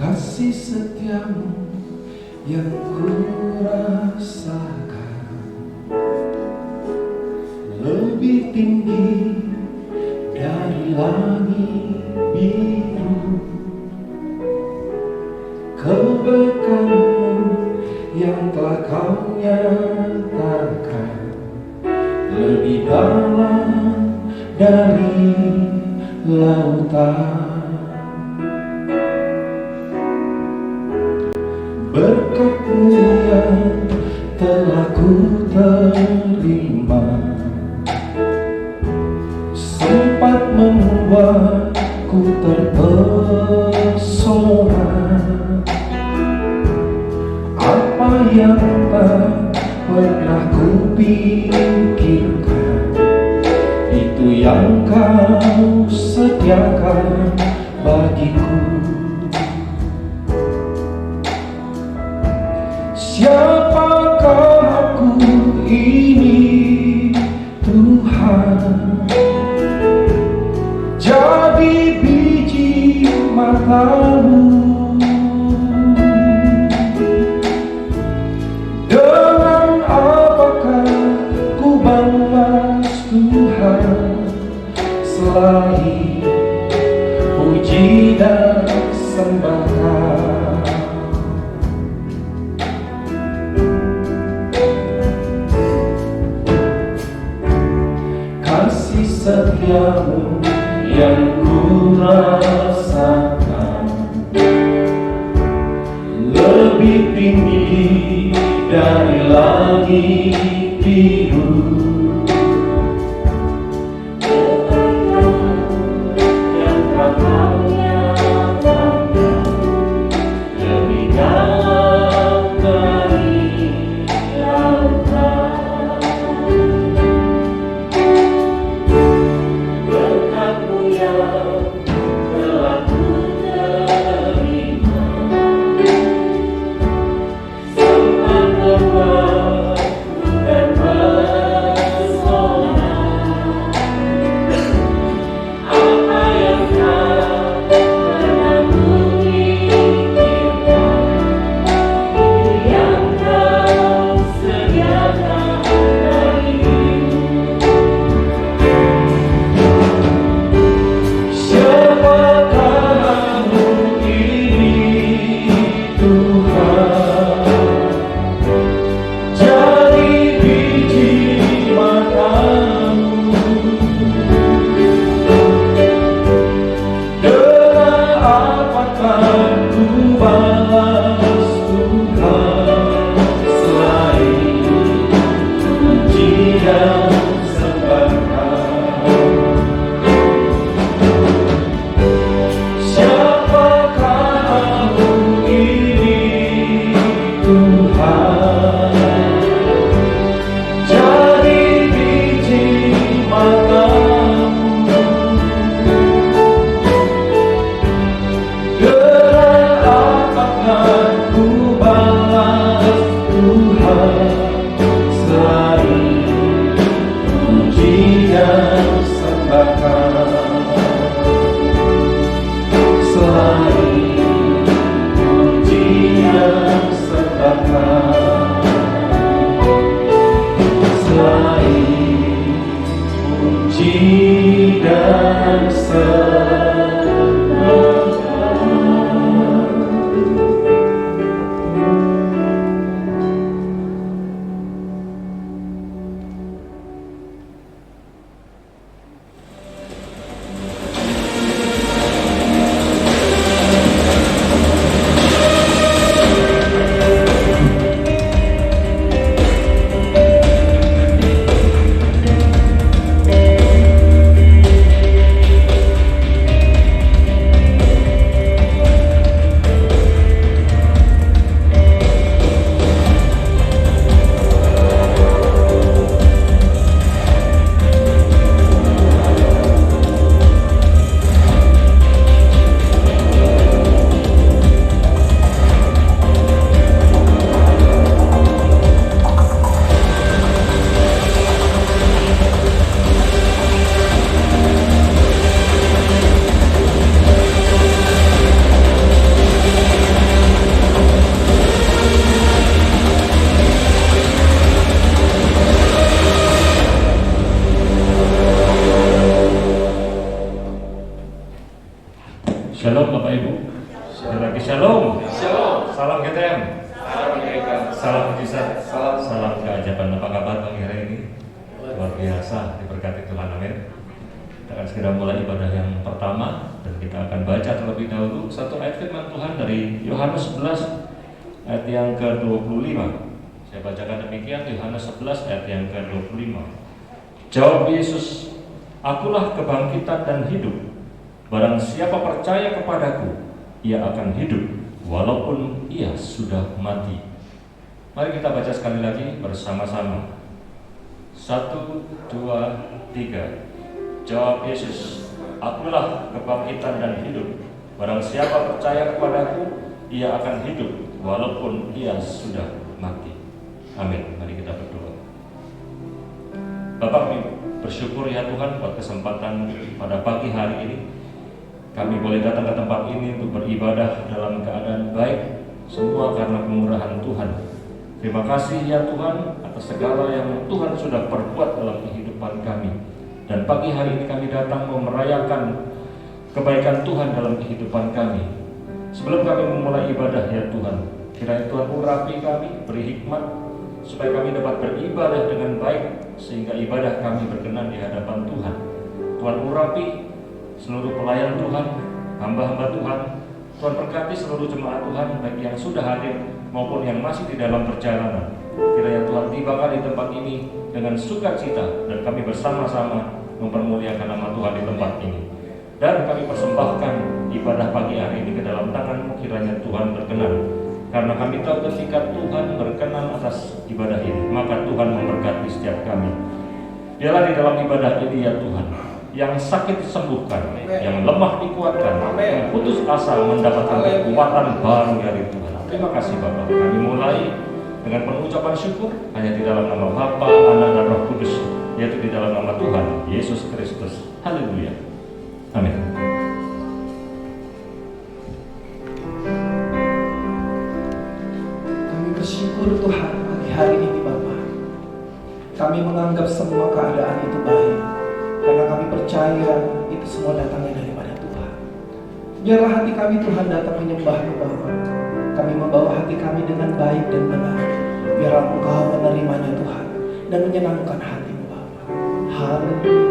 Kasih setiamu yang ku rasakan lebih tinggi dari langit biru. Kebaikanmu yang telah kau nyatakan lebih dalam dari lautan. Berkat-Mu yang telah ku terima sempat membuatku terpesona. Apa yang tak pernah ku pikirkan, itu yang Kau sediakan bagiku. Siapakah aku ini Tuhan? Jadi biji mata-Mu. Dengan apakah ku balas Tuhan selain puji dan sembah? Kasih setiamu yang ku rasakan lebih tinggi dari langit biru. Shalom Bapak Ibu. Sekali lagi shalom. Shalom. Salam GTM. Salam mereka. Salam mujizat. Salam. Salam keajaiban. Apa kabar Bang Hera ini? Luar biasa, diberkati Tuhan, amin. Kita akan segera mulai ibadah yang pertama dan kita akan baca terlebih dahulu satu ayat firman Tuhan dari Yohanes 11 ayat yang ke-25. Saya bacakan demikian, Yohanes 11 ayat yang ke-25. Jawab Yesus, "Akulah kebangkitan dan hidup. Barang siapa percaya kepadaku, ia akan hidup walaupun ia sudah mati." Mari kita baca sekali lagi bersama-sama. 1, 2, 3. Jawab Yesus, "Akulah kebangkitan dan hidup. Barang siapa percaya kepadaku, ia akan hidup walaupun ia sudah mati." Amin. Mari kita berdoa. Bapak, kami bersyukur ya Tuhan buat kesempatan pada pagi hari ini. Kami boleh datang ke tempat ini untuk beribadah dalam keadaan baik, semua karena kemurahan Tuhan. Terima kasih ya Tuhan atas segala yang Tuhan sudah perbuat dalam kehidupan kami. Dan pagi hari ini kami datang mau merayakan kebaikan Tuhan dalam kehidupan kami. Sebelum kami memulai ibadah ya Tuhan, kiranya Tuhan urapi kami, beri hikmat supaya kami dapat beribadah dengan baik, sehingga ibadah kami berkenan di hadapan Tuhan. Tuhan urapi seluruh pelayan Tuhan, hamba-hamba Tuhan. Tuhan berkati seluruh jemaat Tuhan, baik yang sudah hadir maupun yang masih di dalam perjalanan. Kiranya Tuhan tibakan di tempat ini dengan sukacita, dan kami bersama-sama mempermuliakan nama Tuhan di tempat ini. Dan kami persembahkan ibadah pagi hari ini ke dalam tangan-Mu, kiranya Tuhan berkenan. Karena kami tahu ketika Tuhan berkenan atas ibadah ini, maka Tuhan memberkati setiap kami. Biarlah di dalam ibadah ini ya Tuhan, yang sakit disembuhkan, yang lemah dikuatkan, yang putus asa mendapatkan kekuatan baru dari Tuhan. Terima kasih Bapak. Kami mulai dengan pengucapan syukur hanya di dalam nama Bapa, Anak, dan Roh Kudus, yaitu di dalam nama Tuhan Yesus Kristus. Haleluya. Amin. Kami bersyukur Tuhan pagi hari ini Bapa. Kami menganggap semua keadaan itu baik, karena kami percaya itu semua datangnya daripada Tuhan. Biarlah hati kami Tuhan datang menyembah-Mu Bapa. Kami membawa hati kami dengan baik dan benar. Biarlah Engkau menerimanya Tuhan dan menyenangkan hati-Mu Bapa. Haleluya.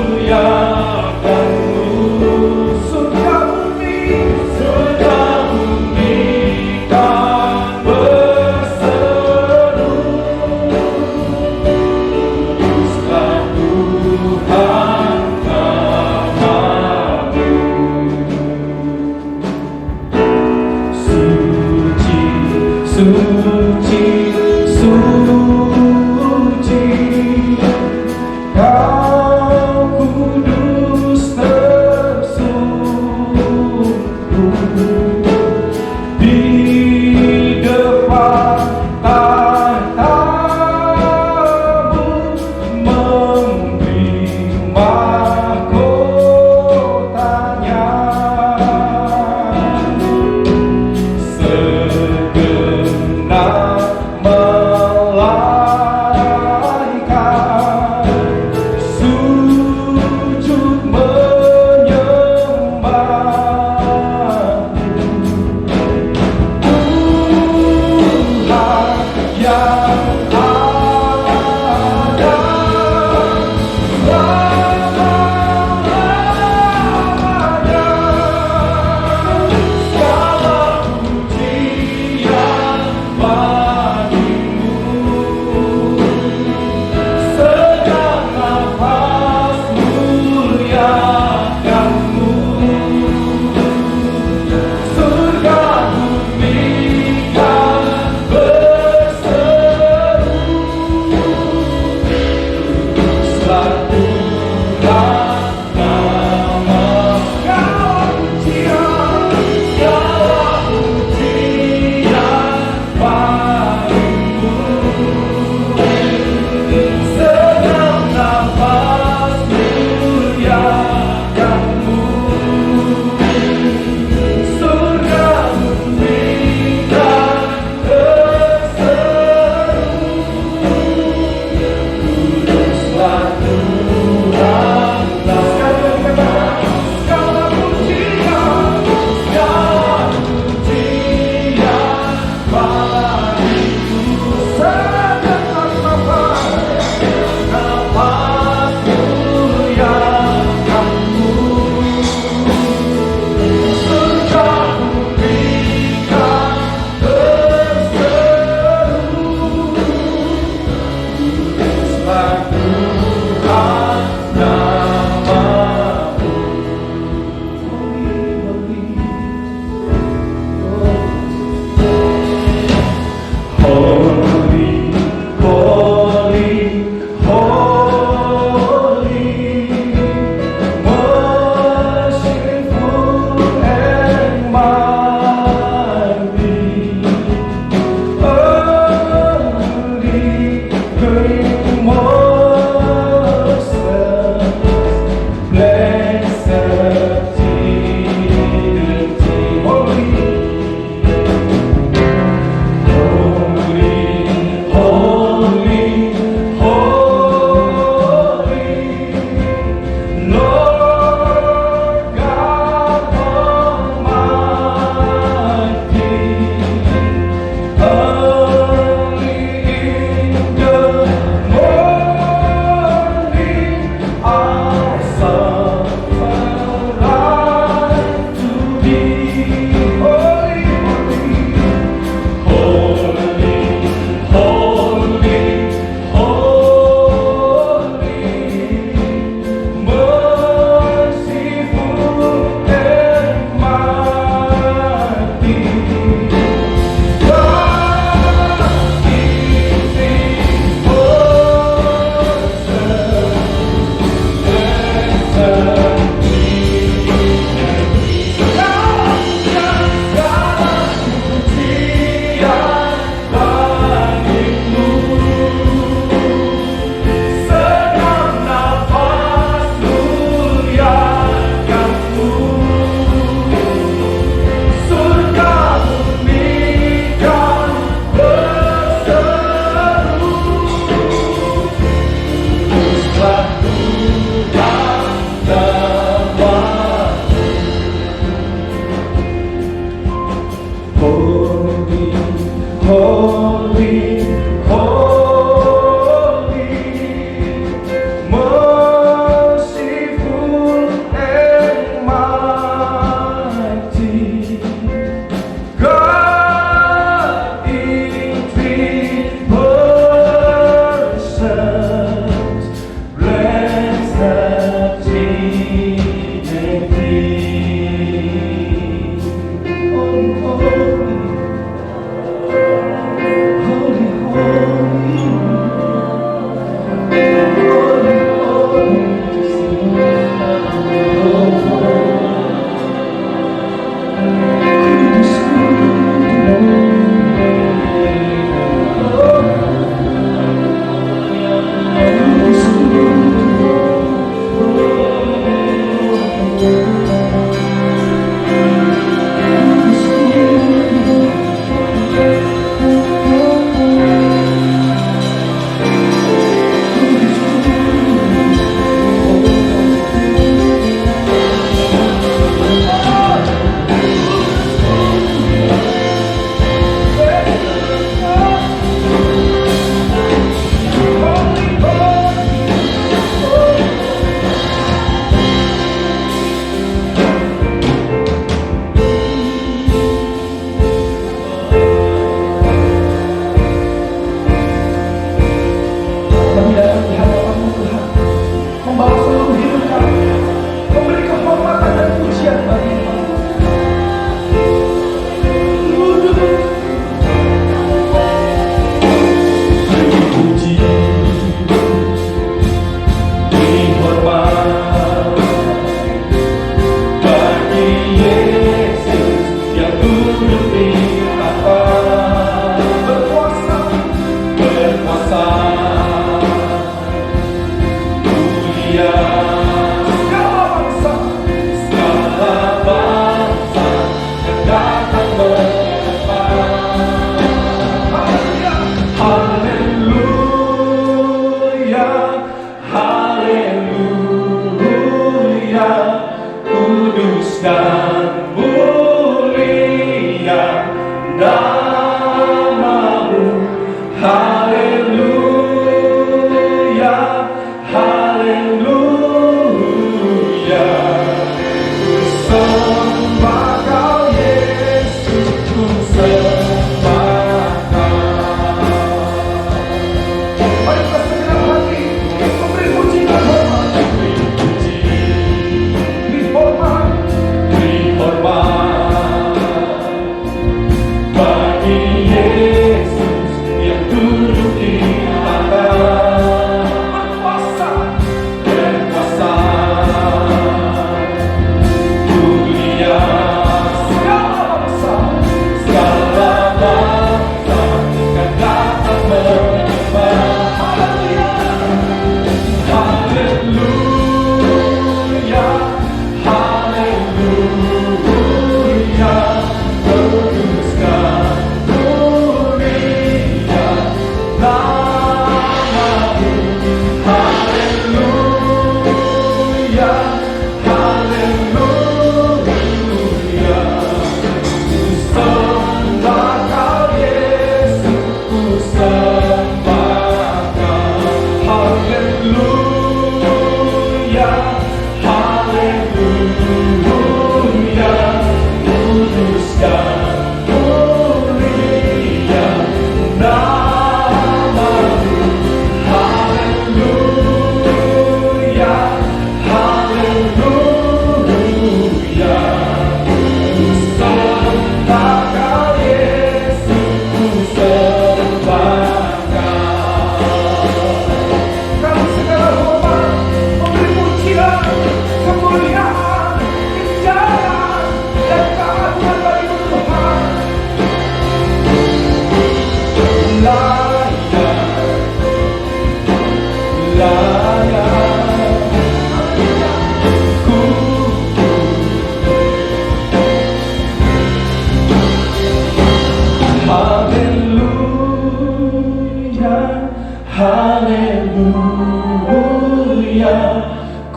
Muliakan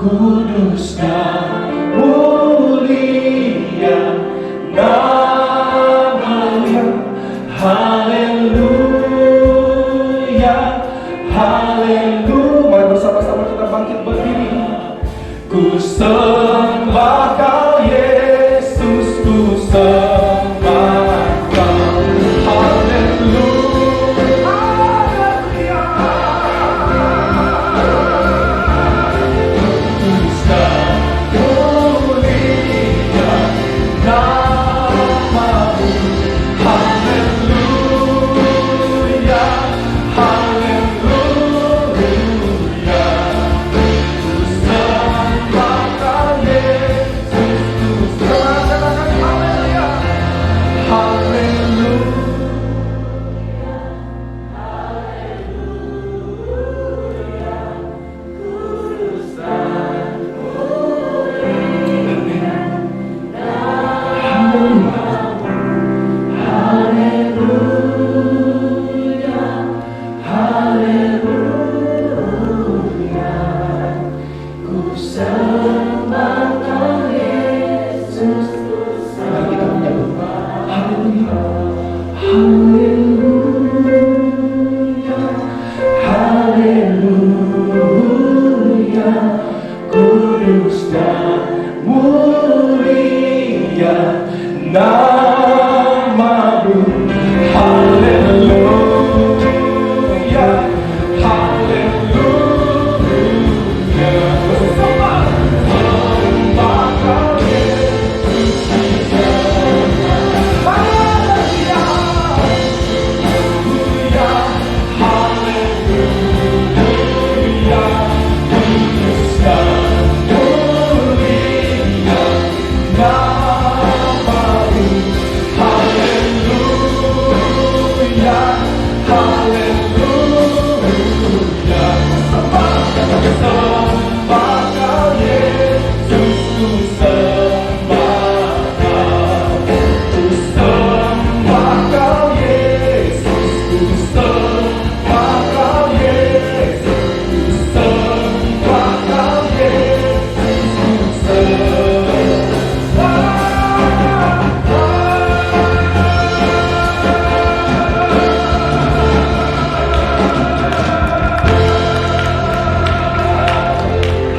kudus dan mulia nama-Nya. Haleluya, haleluya. Mari bersama-sama kita bangkit berdiri. Ku sembah Kau Yesus, ku sembah Kau. Haleluya. Ku kudus dan mulia namamu. Haleluya, haleluya. Bersama sembah Kau Yesus. Haleluya, haleluya, kudus dan mulia namamu. Haleluya, haleluya. Sembah Kau Yesus, ku sembah Kau. Ku sembah Kau Yesus, ku sembah Kau Yesus, ku sembah Kau Yesus, ku sembah.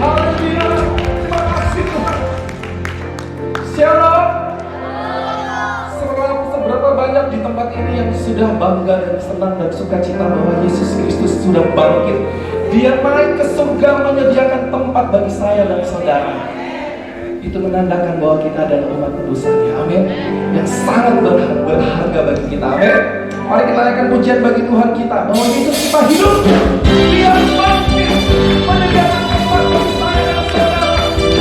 Haleluya, terima kasih Tuhan. Shalom. Seberapa banyak di tempat ini yang sudah bangga dan senang dan sukacita bahwa Yesus Kristus sudah bangkit. Dia naik ke surga menyediakan tempat bagi saya dan saudara. Itu menandakan bahwa kita adalah umat kudusnya. Amin. Yang sangat berharga bagi kita. Amin. Mari kita naikkan pujian bagi Tuhan kita bahwa Yesus kita hidup. Dia bangkit menyediakan tempat bagi saya dan saudara.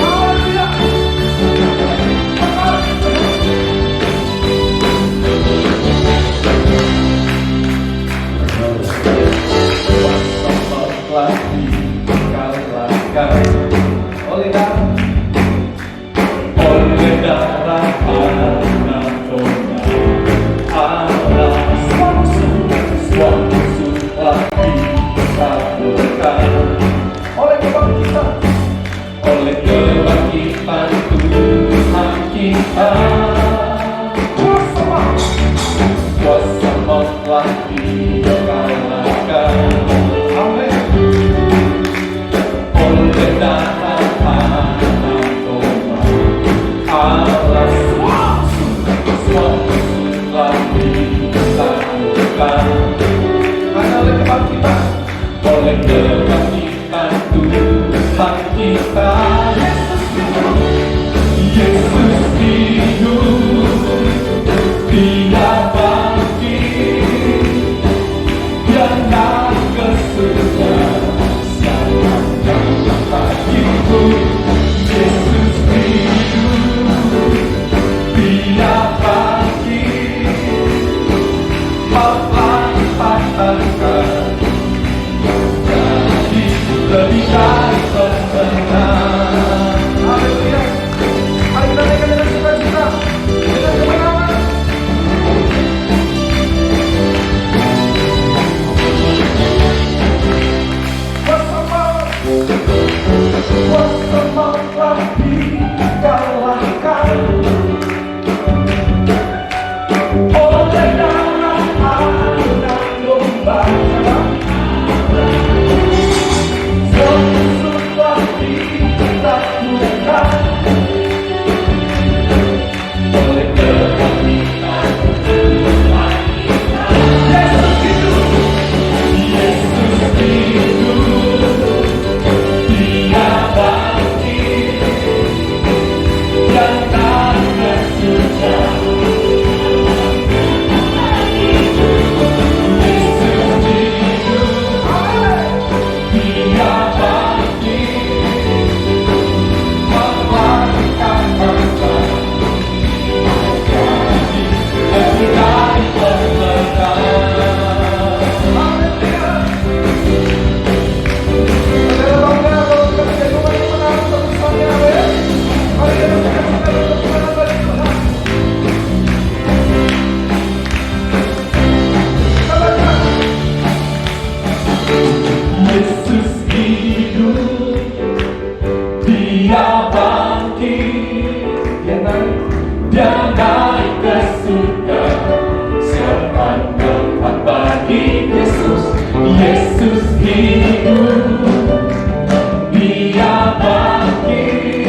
Haleluya. Telah dikalahkan oleh darah anak domba Allah. Semua musuh telah disalurkan oleh kebangkitan Tuhan kita. Kuasa maut telah dikalahkan. Amin. Oleh darah anak domba Allah, semua musuh telah disalurkan. Hanya oleh kebangkitan Tuhan kita. Yesus hidup, Dia bangkit, Dia naik ke surga. Siapa yang dapat hidup? Yesus hidup, Dia bangkit, maut telah dipatahkan, jadi lebih dari pemenang. Haleluya. Mari kita naikkan dengan sukacita, dengan kemenangan. Kuasa maut telah dikalahkan oleh darah anak domba. Semua musuh telah ditaklukkan oleh kebangkitan Tuhan kita. Yesus hidup, Yesus hidup, Dia bangkit, Dia naik ke surga. Yesus hidup, Dia bangkit, maut telah dipatahkan, jadi lebih dari pemenang. Haleluya. Saudara bangga kalau kita menjadi umat yang menang terusannya. Amin. Mari kita berikan tepuk tangan bagi Tuhan. Kita baca. Yesus hidup, Dia bangkit, Dia naik ke surga. Siapa yang dapat bagi Yesus? Yesus hidup, Dia bangkit,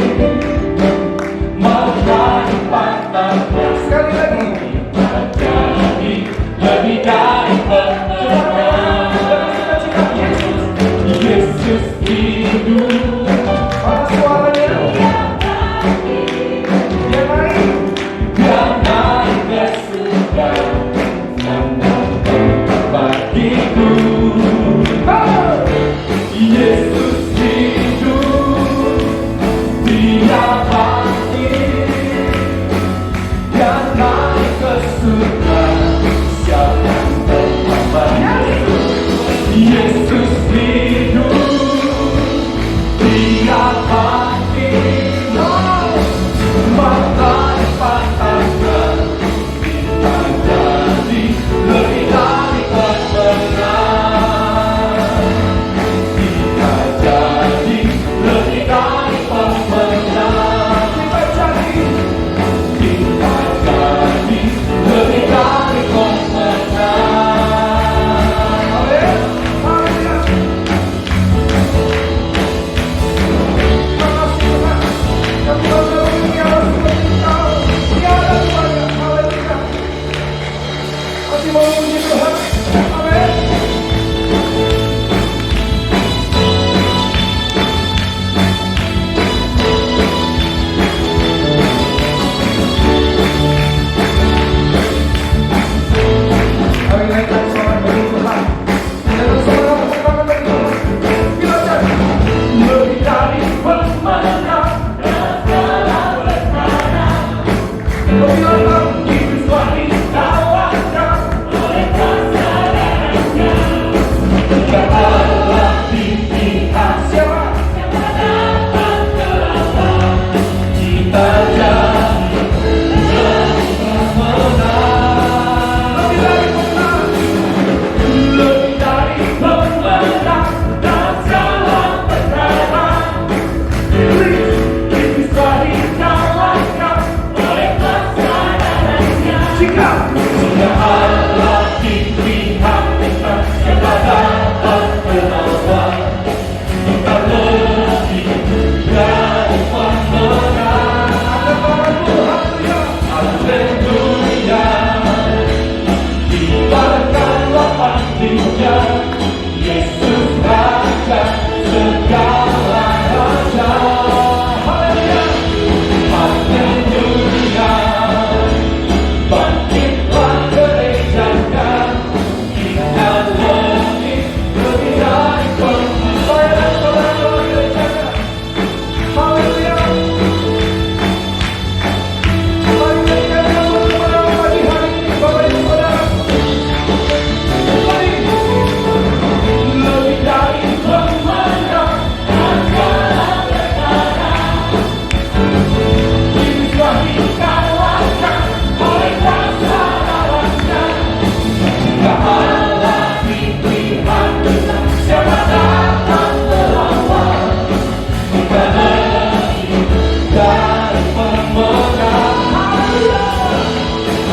dari pemenang.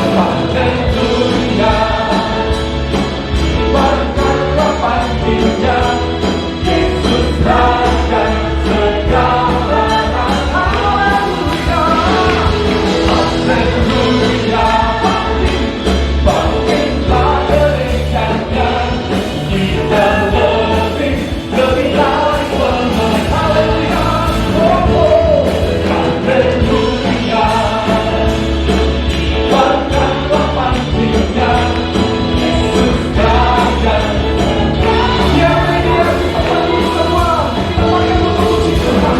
Haleluya, kibarkanlah panjinya, Yesus Raja segala rasa. Haleluya, bangkitlah gerejanya, kita lebih dari pemenang. Haleluya, oh, haleluya, kibarkanlah panjinya, Yesus Raja. Yang ini yang kita panggil semua, kita pakai untuk puji Tuhan.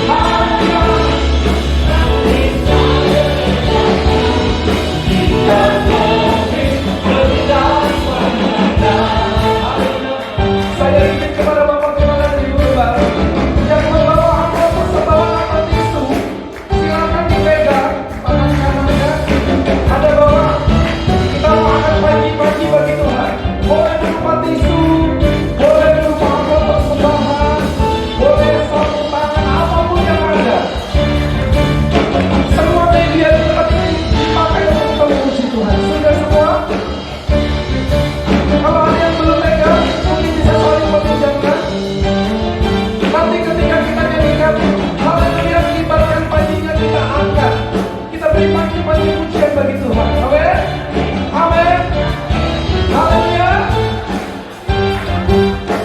Haleluya, kita lebih dari pemenang. Saya ingin kepada Bapak Kepala dan Ibu Gembala yang membawa amplop persembahan atau tisu, silakan dipegang tangan kanannya. Ada bawa, kita mau angkat pagi-pagi bagi Tuhan. Boleh berupa tisu, boleh berupa amplop persembahan, boleh sarung tangan, apapun yang ada. Semua media di tempat ini dipakai untuk kita memuji Tuhan. Sudah semua? Kalau ada yang belum pegang, mungkin bisa saling meminjamkan. Nanti ketika kita nyanyikan haleluya, kibarkan panjinya, kita angkat. Kita beri panji-panji pujian bagi Tuhan. Amin. Amin. Haleluya.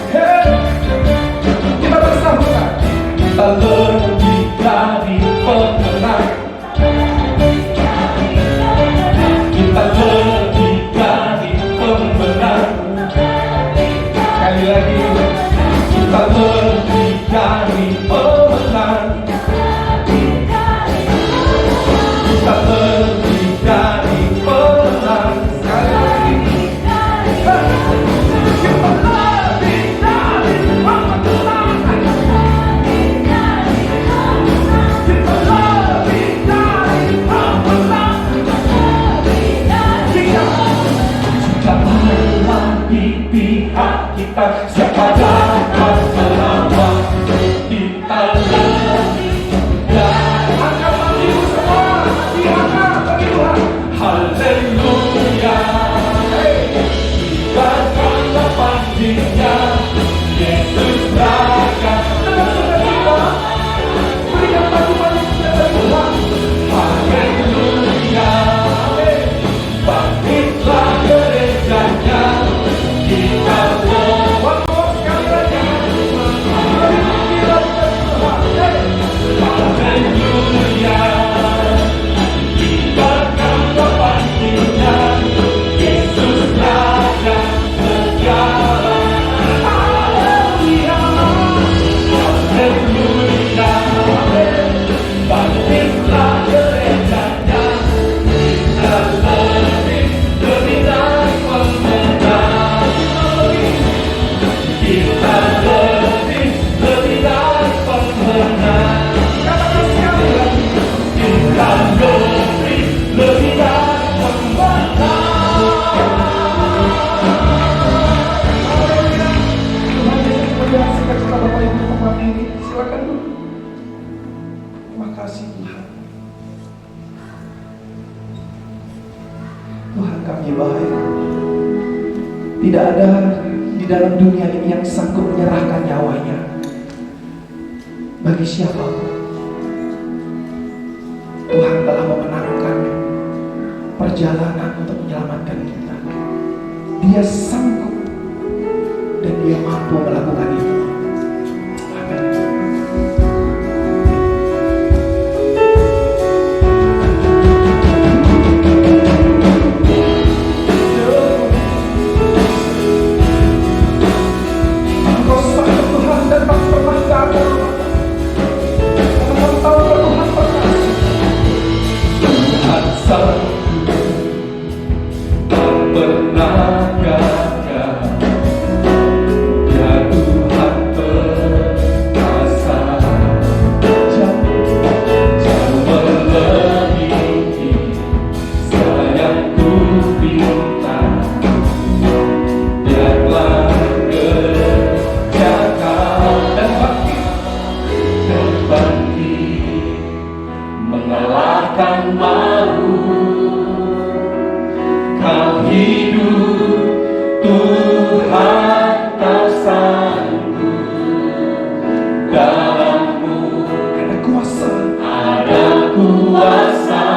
Hey. Kita bersahutan. Kita lebih dari pemenang. Kita lebih dari pemenang. Sekali lagi, kita lebih dari pemenang. Kita lebih dari pemenang. Sekali lagi, kita lebih dari pemenang. Kita lebih dari pemenang. Jika Allah di pihak kita, siapa dapat melawan? Kita lebih dari. Angkat tanganmu semua, diangkat bagi Tuhan. Haleluya, kibarkanlah panjinya, Yesus Raja. Dengan sukacita, berikan panji-panji pujian bagi Tuhan. Haleluya, bangkitlah gerejanya, kita bawa sekali lagi. Haleluya, kibarkanlah panjinya, Yesus Raja segala. Haleluya, haleluya, bangkitlah gerejanya, kita lebih dari pemenang. Kita lebih dari pemenang. Katakan sekali lagi, kita lebih dari pemenang. Haleluya. Tuhan Yesus melihat sukacita Bapak Ibu tempat ini. Silakan dulu. Terima kasih Tuhan. Tuhan kami baik. Tidak ada di dalam dunia ini yang sanggup menyerahkan nyawanya bagi siapapun. Tuhan telah memenangkan perjalanan untuk menyelamatkan kita. Dia sanggup dan dia mampu melakukan itu. Amin. Engkau sanggup Tuhan dan tak pernah gagal. Karena kau tahu Tuhan perkasa. Tuhan sanggup, tak pernah gagal. Ya Tuhan akan mau Kau hidup, Tuhan Kau sanggup dalammu ada kuasa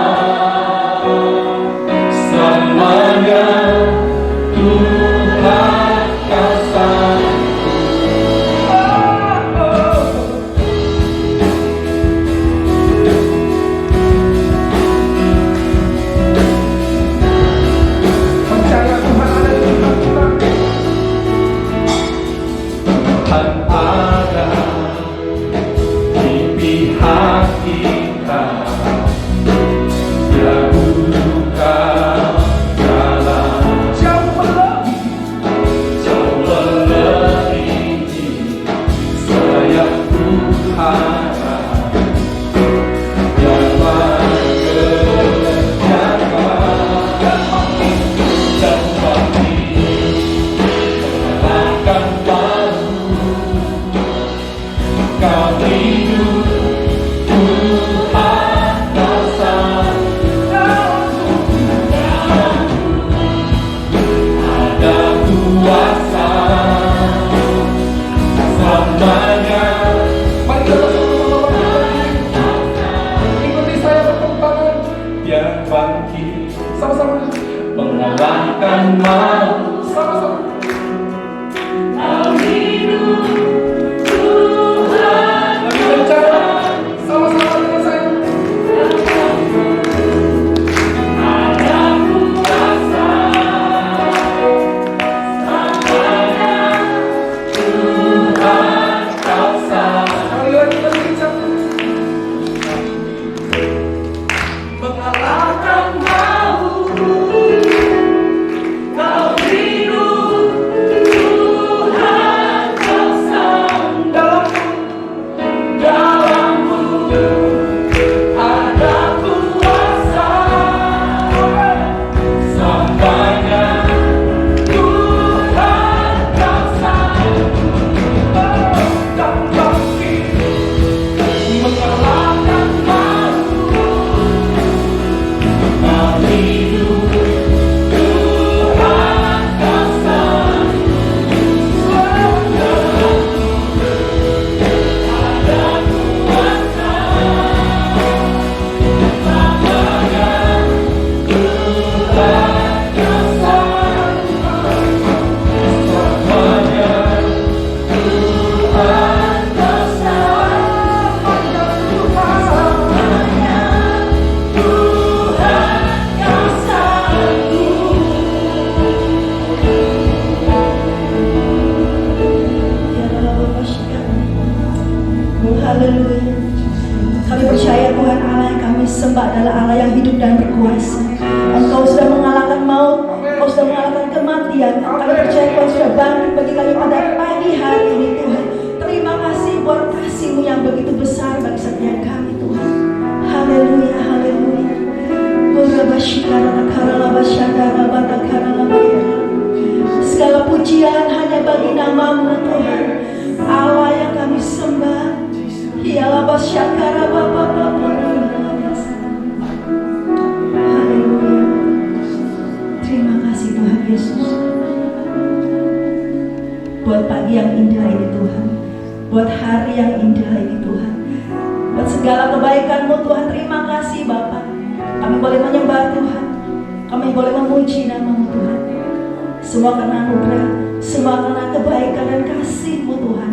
selamanya Tuhan Kau sanggup. Percaya Tuhan ada di pihak kita. Tuhan ada di pihak kita. Dia buka jalan jauh melebihi saya ku harap. Yang mengerjakan dan bangkit mengalahkan malu. Kau hidup, Tuhan Kau sanggup ada kuasa selamanya. Mari kita ikuti saya bertepuk biar bangkit sama-sama mengalahkan malu. Sama-sama Kau hidup, Tuhan lagi bicara sama-sama dengan saya. Ada kuasa selamanya Tuhan Kau sanggup. Sekali lagi kita bicara mengalahkan malu. Kau hidup, Tuhan Kau sanggup dalammu ada kuasa selamanya Tuhan Kau sanggup dan bangkit mengalahkan malu. Kau hidup, Tuhan Kau sanggup ada kuasa selamanya Tuhan Kau sanggup selamanya Tuhan Kau sanggup selamanya Tuhan Kau sanggup. Haleluya. Kami percaya Tuhan Allah yang kami sembah adalah Allah yang hidup dan berkuasa. Engkau sudah mengalahkan maut, Engkau sudah mengalahkan kematian. Kami percaya Tuhan sudah bangkit bagi kami pada pagi hari ini Tuhan. Terima kasih buat kasih-Mu yang begitu besar bagi setiap kami Tuhan. Haleluya, haleluya. Segala pujian hanya bagi nama-Mu Tuhan, Allah yang kami sembah. Ialah basyakara Bapa. Haleluya. Terima kasih Tuhan Yesus buat pagi yang indah ini Tuhan, buat hari yang indah ini Tuhan, buat segala kebaikan-Mu Tuhan. Terima kasih Bapa. Kami boleh menyembah Tuhan, kami boleh memuji nama-Mu Tuhan. Semua karena anugerah, semua karena kebaikan dan kasih-Mu Tuhan.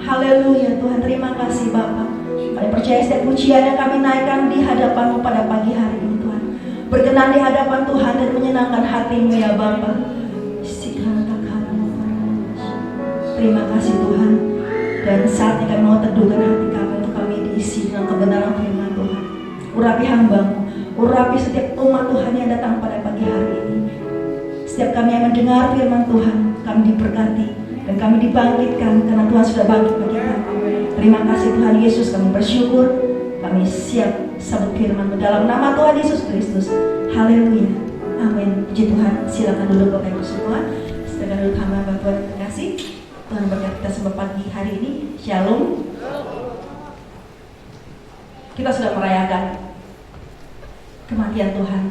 Haleluya Tuhan, terima kasih Bapa. Kami percaya setiap pujian yang kami naikkan di hadapan-Mu pada pagi hari ini Tuhan, berkenan di hadapan Tuhan dan menyenangkan hati-Mu ya Bapa. Terima kasih Tuhan. Dan saatnya kami mau teduhkan hati kami untuk kami diisi dengan kebenaran firman Tuhan. Urapi hamba-Mu, urapi setiap umat Tuhan yang datang pada pagi hari ini. Setiap kami yang mendengar firman Tuhan, kami diberkati dan kami dibangkitkan karena Tuhan sudah bangkit bagi kami. Terima kasih Tuhan Yesus, kami bersyukur. Kami siap sambut firman-Mu dalam nama Tuhan Yesus Kristus. Haleluya. Amin. Puji Tuhan. Silakan duduk Bapak Ibu semua. Silakan duduk hamba Tuhan. Terima kasih. Tuhan berkati kita semua pagi hari ini. Shalom. Kita sudah merayakan kematian Tuhan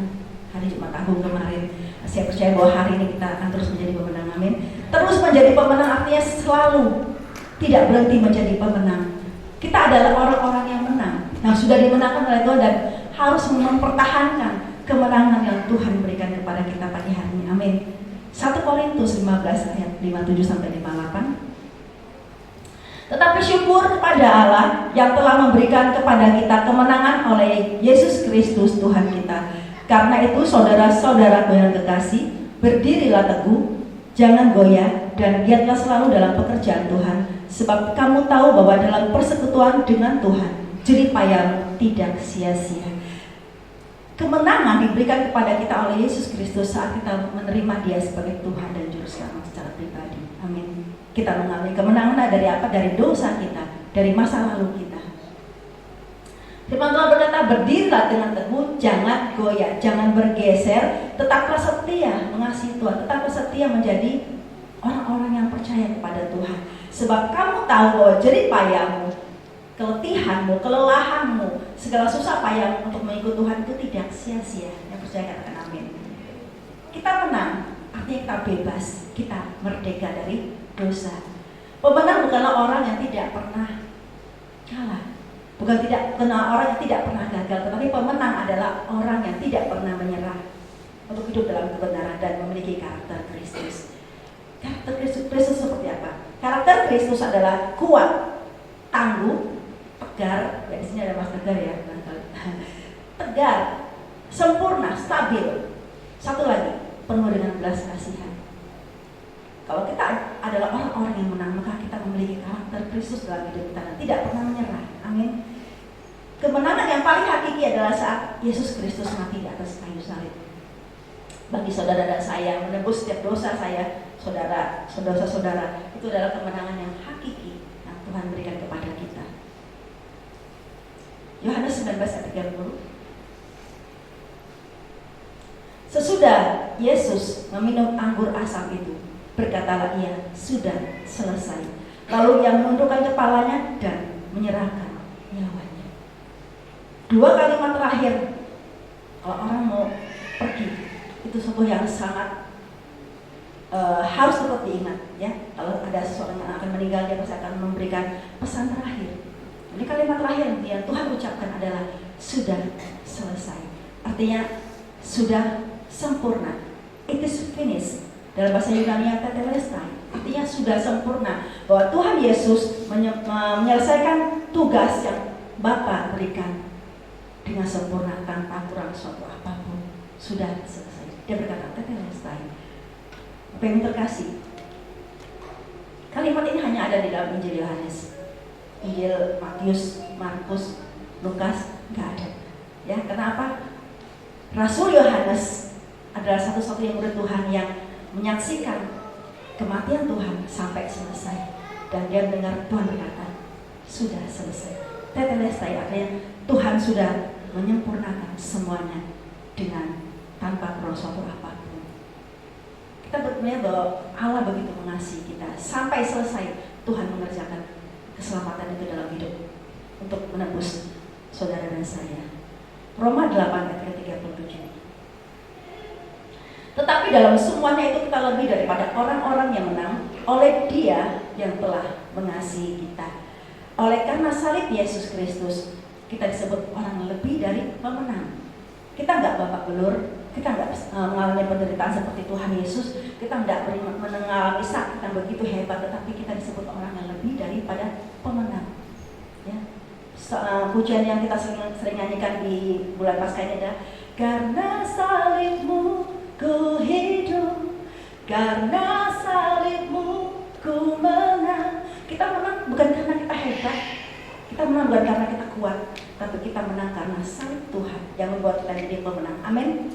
hari Jumat Agung kemarin. Saya percaya bahwa hari ini kita akan terus menjadi pemenang, amin. Terus menjadi pemenang artinya selalu tidak berhenti menjadi pemenang. Kita adalah orang-orang yang menang, yang sudah dimenangkan oleh Tuhan dan harus mempertahankan kemenangan yang Tuhan berikan kepada kita pagi hari ini, amin. 1 Korintus 15 ayat 57 sampai 58. Tetapi syukur kepada Allah yang telah memberikan kepada kita kemenangan oleh Yesus Kristus Tuhan kita. Karena itu saudara-saudaraku yang kekasih, berdirilah teguh, jangan goyah, dan giatlah selalu dalam pekerjaan Tuhan. Sebab kamu tahu bahwa dalam persekutuan dengan Tuhan, jerih payahmu tidak sia-sia. Kemenangan diberikan kepada kita oleh Yesus Kristus saat kita menerima Dia sebagai Tuhan dan Juru Selamat secara pribadi. Amin. Kita mengalami kemenangan dari apa? Dari dosa kita, dari masa lalu kita. Firman Tuhan berkata, berdirilah dengan teguh, jangan goyah, jangan bergeser, tetaplah setia mengasihi Tuhan, tetaplah setia menjadi orang-orang yang percaya kepada Tuhan. Sebab kamu tahu bahwa jerih payahmu, keletihanmu, kelelahanmu, segala susah payah untuk mengikut Tuhan itu tidak sia-sia. Yang percaya katakan amin. Kita menang, artinya kita bebas, kita merdeka dari dosa. Pemenang bukanlah orang yang tidak pernah kalah, bukan orang yang tidak pernah gagal, tetapi pemenang adalah orang yang tidak pernah menyerah untuk hidup dalam kebenaran dan memiliki karakter Kristus. Karakter Kristus seperti apa? Karakter Kristus adalah kuat, tangguh, tegar. Ya di sini ada Mas Tegar ya, tegar, sempurna, stabil. Satu lagi, penuh dengan belas kasihan. Kalau kita adalah orang-orang yang menang, maka kita memiliki karakter Kristus dalam hidup kita dan tidak pernah menyerah. Amin. Kemenangan yang paling hakiki adalah saat Yesus Kristus mati di atas kayu salib. Bagi saudara dan saya, menebus setiap dosa saya, saudara-saudara, itu adalah kemenangan yang hakiki yang Tuhan berikan kepada kita. Yohanes 19 ayat 30. Sesudah Yesus meminum anggur asam itu, berkatalah ia, sudah selesai. Lalu ia menundukkan kepalanya dan menyerahkan nyawanya. Dua kalimat terakhir, kalau orang mau pergi, itu sesuatu yang sangat harus tetap diingat, ya. Kalau ada seseorang yang akan meninggal, dia pasti akan memberikan pesan terakhir. Ini kalimat terakhir yang Tuhan ucapkan adalah sudah selesai. Artinya sudah sempurna. It is finished. Dalam bahasa Yunani tetelestai, artinya sudah sempurna. Bahwa Tuhan Yesus menyelesaikan tugas yang Bapa berikan dengan sempurna tanpa kurang suatu apapun. Sudah selesai. Dia berkata tetelestai. Apa yang terkasih? Kalimat ini hanya ada di dalam Injil Yohanes. Injil Matius, Markus, Lukas nggak ada. Ya, kenapa? Rasul Yohanes adalah satu-satunya murid Tuhan yang menyaksikan kematian Tuhan sampai selesai, dan dia mendengar Tuhan berkata sudah selesai. Tetelestai artinya Tuhan sudah menyempurnakan semuanya dengan tanpa kurang suatu apapun. Kita melihat bahwa Allah begitu mengasihi kita sampai selesai. Tuhan mengerjakan keselamatan itu dalam hidup untuk menebus saudara dan saya. Roma 8 ayat 37. Tetapi dalam semuanya itu kita lebih daripada orang-orang yang menang oleh Dia yang telah mengasihi kita. Oleh karena salib Yesus Kristus, kita disebut orang lebih dari pemenang. Kita nggak babak belur, kita nggak mengalami penderitaan seperti Tuhan Yesus, kita nggak mengalami sakit yang begitu hebat, tetapi kita disebut orang yang lebih daripada pemenang. Ya. Pujian yang kita sering nyanyikan di bulan Paskah ini adalah karena salibmu ku hidup, karena salibmu ku menang. Kita menang bukan karena kita hebat, kita menang bukan karena kita kuat, tapi kita menang karena salib Tuhan yang membuat kita jadi pemenang. Amin.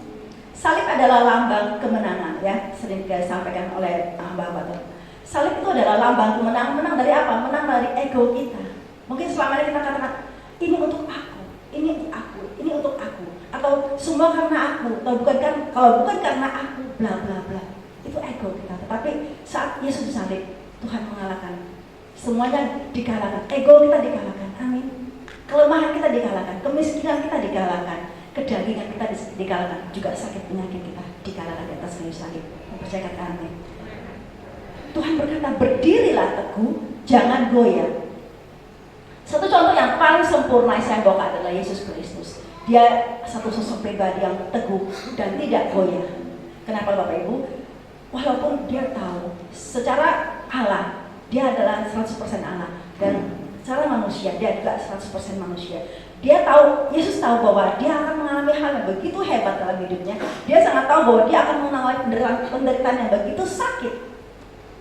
Salib adalah lambang kemenangan, ya, sering disampaikan oleh hamba-hamba Tuhan. Salib itu adalah lambang kemenangan. Menang dari apa? Menang dari ego kita. Mungkin selama ini kita katakan ini untuk aku, ini untuk aku, ini untuk aku, atau semua karena aku, atau kalau bukan karena aku, bla bla bla. Itu ego kita. Tetapi saat Yesus salib, Tuhan mengalahkan semuanya, dikalahkan. Ego kita dikalahkan. Amin. Kelemahan kita dikalahkan, kemiskinan kita dikalahkan. kedagingan kita dikalahkan, juga sakit penyakit kita dikalahkan di atas kayu salib. Percaya kata amin. Tuhan berkata, berdirilah teguh, jangan goyah. Satu contoh yang paling sempurna yang saya bawa adalah Yesus Kristus. Dia satu sosok pribadi yang teguh dan tidak goyah. Kenapa Bapak Ibu? Walaupun dia tahu secara Allah, dia adalah 100% Allah, dan secara manusia, dia juga 100% manusia. Dia tahu, Yesus tahu bahwa dia akan mengalami hal yang begitu hebat dalam hidupnya. Dia sangat tahu bahwa dia akan mengalami penderitaan yang begitu sakit.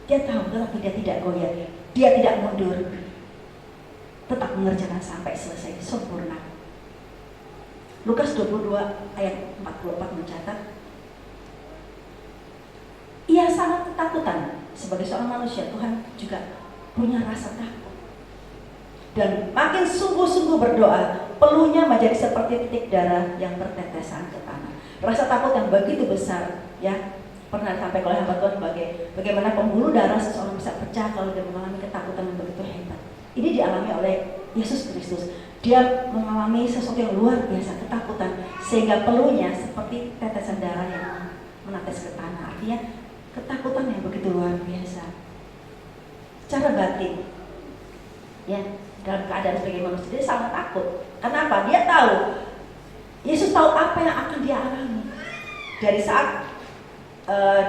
Dia tahu, tetapi dia tidak goyah. Dia tidak mundur. Tetap mengerjakan sampai selesai, sempurna. Lukas 22 ayat 44 mencatat, ia sangat ketakutan. Sebagai seorang manusia, Tuhan juga punya rasa takut. Dan makin sungguh-sungguh berdoa, peluhnya menjadi seperti titik darah yang bertetesan ke tanah. Rasa takut yang begitu besar, ya, pernah sampai oleh hamba Tuhan bagaimana pembuluh darah seseorang bisa pecah kalau dia mengalami ketakutan yang begitu hebat. Ini dialami oleh Yesus Kristus. Dia mengalami sesuatu yang luar biasa, ketakutan, sehingga peluhnya seperti tetesan darah yang menetes ke tanah. Artinya ketakutan yang begitu luar biasa. Secara batin, ya, dalam keadaan sebagai manusia, dia sangat takut. Kenapa? Dia tahu, Yesus tahu apa yang akan dia alami. Dari saat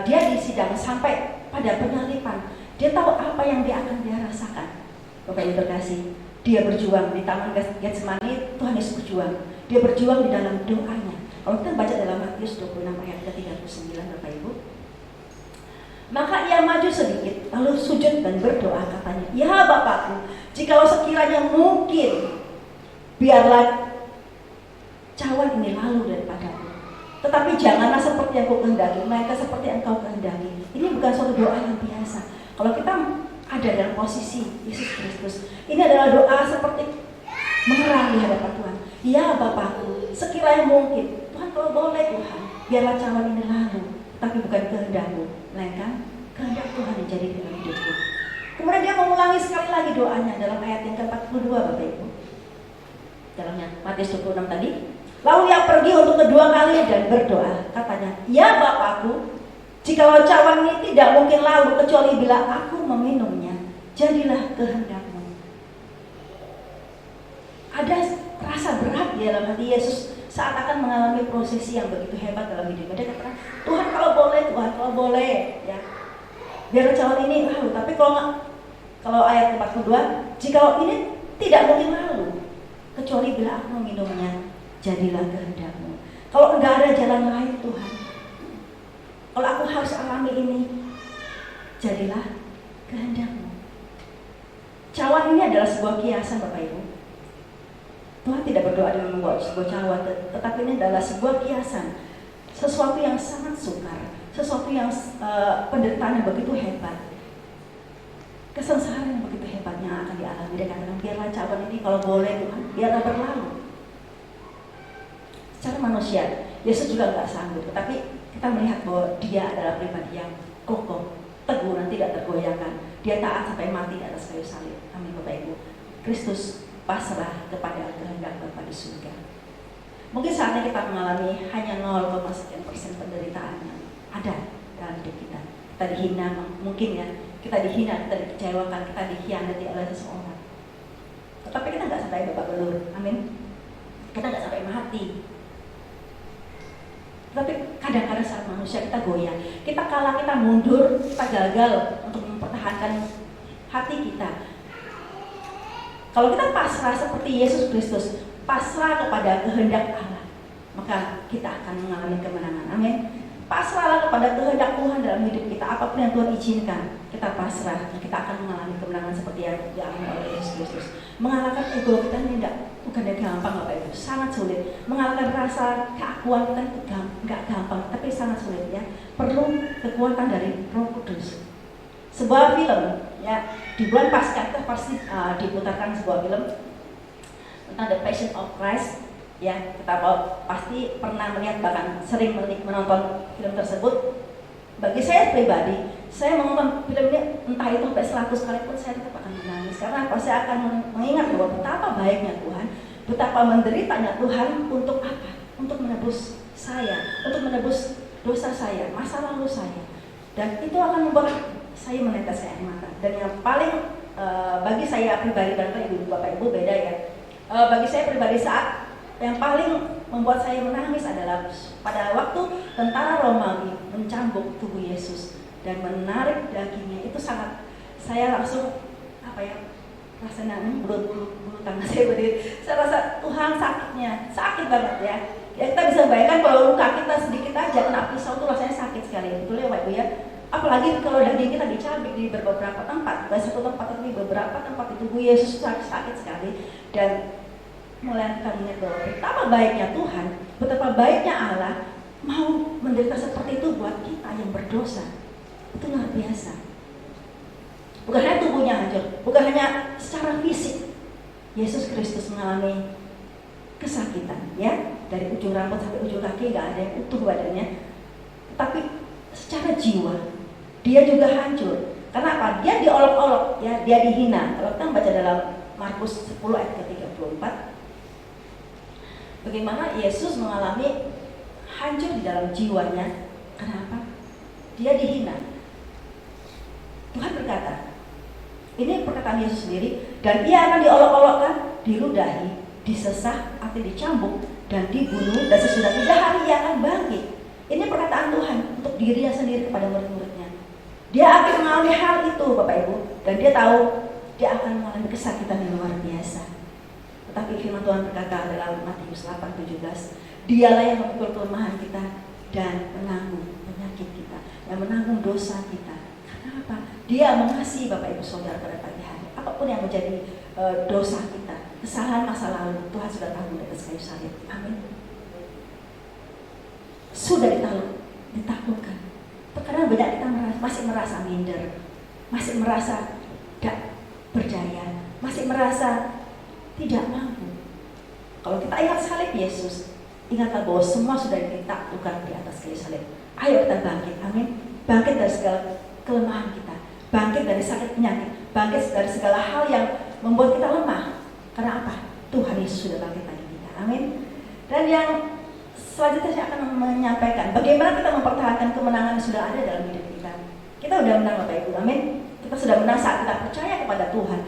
dia disidang sampai pada penyalipan, dia tahu apa yang dia akan dia rasakan. Bapak Ibu terkasih, dia berjuang di Taman Getsemani. Tuhan Yesus berjuang. Dia berjuang di dalam doanya. Kalau kita baca dalam Matius 26 ayat 39, Bapak Ibu, maka ia maju sedikit, lalu sujud dan berdoa, katanya, ya Bapakku, jikalau sekiranya mungkin, biarlah cawan ini lalu daripadaku. Tetapi janganlah seperti yang kau kehendaki, melainkan seperti yang kau kehendaki. Ini bukan suatu doa yang biasa. Kalau kita ada dalam posisi Yesus Kristus, ini adalah doa seperti mengerang di hadapan Tuhan. Ya Bapakku, sekiranya mungkin, Tuhan kalau boleh Tuhan, biarlah cawan ini lalu, tapi bukan kehendakmu, melainkan kehendak Tuhan yang jadi dalam hidupku. Kemudian dia mengulangi sekali lagi doanya dalam ayat yang ke-42, Bapak Ibu. Dalamnya Matius 26 tadi. Lalu ia pergi untuk kedua kali dan berdoa, katanya, ya Bapakku, jikalau cawan ini tidak mungkin lalu kecuali bila aku meminumnya, jadilah kehendakmu. Ada rasa berat di dalam hati Yesus saat akan mengalami prosesi yang begitu hebat dalam hidupnya. Dia katakan, Tuhan kalau boleh, ya, biar cawan ini lalu. Tapi kalau ayat 42, jikalau ini tidak mungkin lalu kecuali bila aku meminumnya, jadilah kehendakmu. Kalau enggak ada jalan lain Tuhan, kalau aku harus alami ini, jadilah kehendakmu. Cawan ini adalah sebuah kiasan, Bapak Ibu. Tuhan tidak berdoa dengan membuat sebuah cawan, tetapi ini adalah sebuah kiasan, sesuatu yang sangat sukar, sesuatu yang penderitaan yang begitu hebat, kesengsaraan yang begitu hebat yang akan dialami. Dia katakan, biarlah cawan ini kalau boleh Tuhan, biarlah berlalu. Secara manusia, Yesus juga nggak sanggup, tetapi kita melihat bahwa dia adalah pribadi yang kokoh, teguh dan tidak tergoyahkan. Dia taat sampai mati di atas kayu salib. Amin Bapak Ibu. Kristus pasrah kepada kehendak Bapa di surga. Mungkin saatnya kita mengalami hanya 0,sekian% penderitaan yang ada dalam hidup kita. Kita dihina, mungkin ya, kita dihina, kita dikecewakan, kita dikhianati oleh seseorang. Tetapi kita nggak sampai babak belur. Amin. Kita nggak sampai mati. Tapi kadang-kadang saat manusia kita goyah, kita kalah, kita mundur, kita gagal untuk mempertahankan hati kita. Kalau kita pasrah seperti Yesus Kristus, pasrah kepada kehendak Allah, maka kita akan mengalami kemenangan. Amin. Pasrahlah kepada kehendak Tuhan dalam hidup kita. Apapun yang Tuhan izinkan, kita pasrah, kita akan mengalami kemenangan seperti yang dialami oleh Yesus Kristus. Mengalahkan ego kita ini bukan gampang, Bapak Ibu, sangat sulit. Mengalahkan rasa keakuan kita itu nggak gampang, tapi sangat sulit ya. Perlu kekuatan dari Roh Kudus. Sebuah film ya, di bulan Paskah kita pasti diputarkan sebuah film tentang The Passion of Christ. Ya, kita pasti pernah melihat, bahkan sering menonton film tersebut. Bagi saya pribadi, saya menonton film ini entah itu sampai 100 kali pun saya tetap akan menangis. Karena apa? Saya akan mengingat bahwa betapa baiknya Tuhan, betapa menderitanya Tuhan untuk apa? Untuk menebus saya, untuk menebus dosa saya, masa lalu saya. Dan itu akan membuat saya menetes air mata. Dan yang paling bagi saya pribadi, barangkali ibu bapak ibu beda ya. Bagi saya pribadi saat yang paling membuat saya menangis adalah pada waktu tentara Romawi mencambuk tubuh Yesus dan menarik dagingnya. Itu sangat, saya langsung rasanya bulu tangan saya berdiri. Saya rasa Tuhan sakitnya, sakit banget ya. Ya kita bisa bayangkan kalau luka kita sedikit aja kena pisau itu rasanya sakit sekali, betul ya Pak Ibu ya. Apalagi kalau daging kita dicabik di beberapa tempat, bukan satu tempat tapi beberapa tempat di tubuh Yesus sakit sekali. Dan mulai kita mengingat bahwa betapa baiknya Tuhan, betapa baiknya Allah mau menderita seperti itu buat kita yang berdosa. Itu luar biasa. Bukan hanya tubuhnya hancur, bukan hanya secara fisik. Yesus Kristus mengalami kesakitan, ya, dari ujung rambut sampai ujung kaki nggak ada yang utuh badannya. Tapi secara jiwa dia juga hancur. Karena apa? Dia diolok-olok, ya, dia dihina. Kalau kita baca dalam Markus 10 ayat ke-34, bagaimana Yesus mengalami hancur di dalam jiwanya. Kenapa? Dia dihina. Tuhan berkata, ini perkataan Yesus sendiri, dan ia akan diolok-olokkan, diludahi, disesah, atau dicambuk, dan dibunuh, dan sesudah 3 hari ia akan bangkit. Ini perkataan Tuhan untuk dirinya sendiri kepada murid-muridnya. Dia akan mengalami hal itu Bapak Ibu, dan dia tahu dia akan mengalami kesakitan yang luar biasa. Tetapi firman Tuhan berkata dalam Matius 8:17, dialah yang memikul kelemahan kita dan menanggung penyakit kita, yang menanggung dosa kita. Karena apa? Dia mengasihi Bapak Ibu Saudara pada pagi hari. Apapun yang menjadi dosa kita, kesalahan masa lalu, Tuhan sudah tanggung di atas kayu salib. Amin. Sudah ditaklukkan. Terkadang banyak kita masih merasa minder, masih merasa tidak berdaya, masih merasa tidak mampu. Kalau kita ingat salib Yesus, ingatlah bahwa semua sudah ditaklukkan di atas kayu salib. Ayo kita bangkit, amin. Bangkit dari segala kelemahan kita, bangkit dari sakit penyakit, bangkit dari segala hal yang membuat kita lemah. Karena apa? Tuhan Yesus sudah bangkit bagi kita, amin. Dan yang selanjutnya saya akan menyampaikan bagaimana kita mempertahankan kemenangan yang sudah ada dalam hidup kita. Kita sudah menang Bapak Ibu, amin. Kita sudah menang saat kita percaya kepada Tuhan.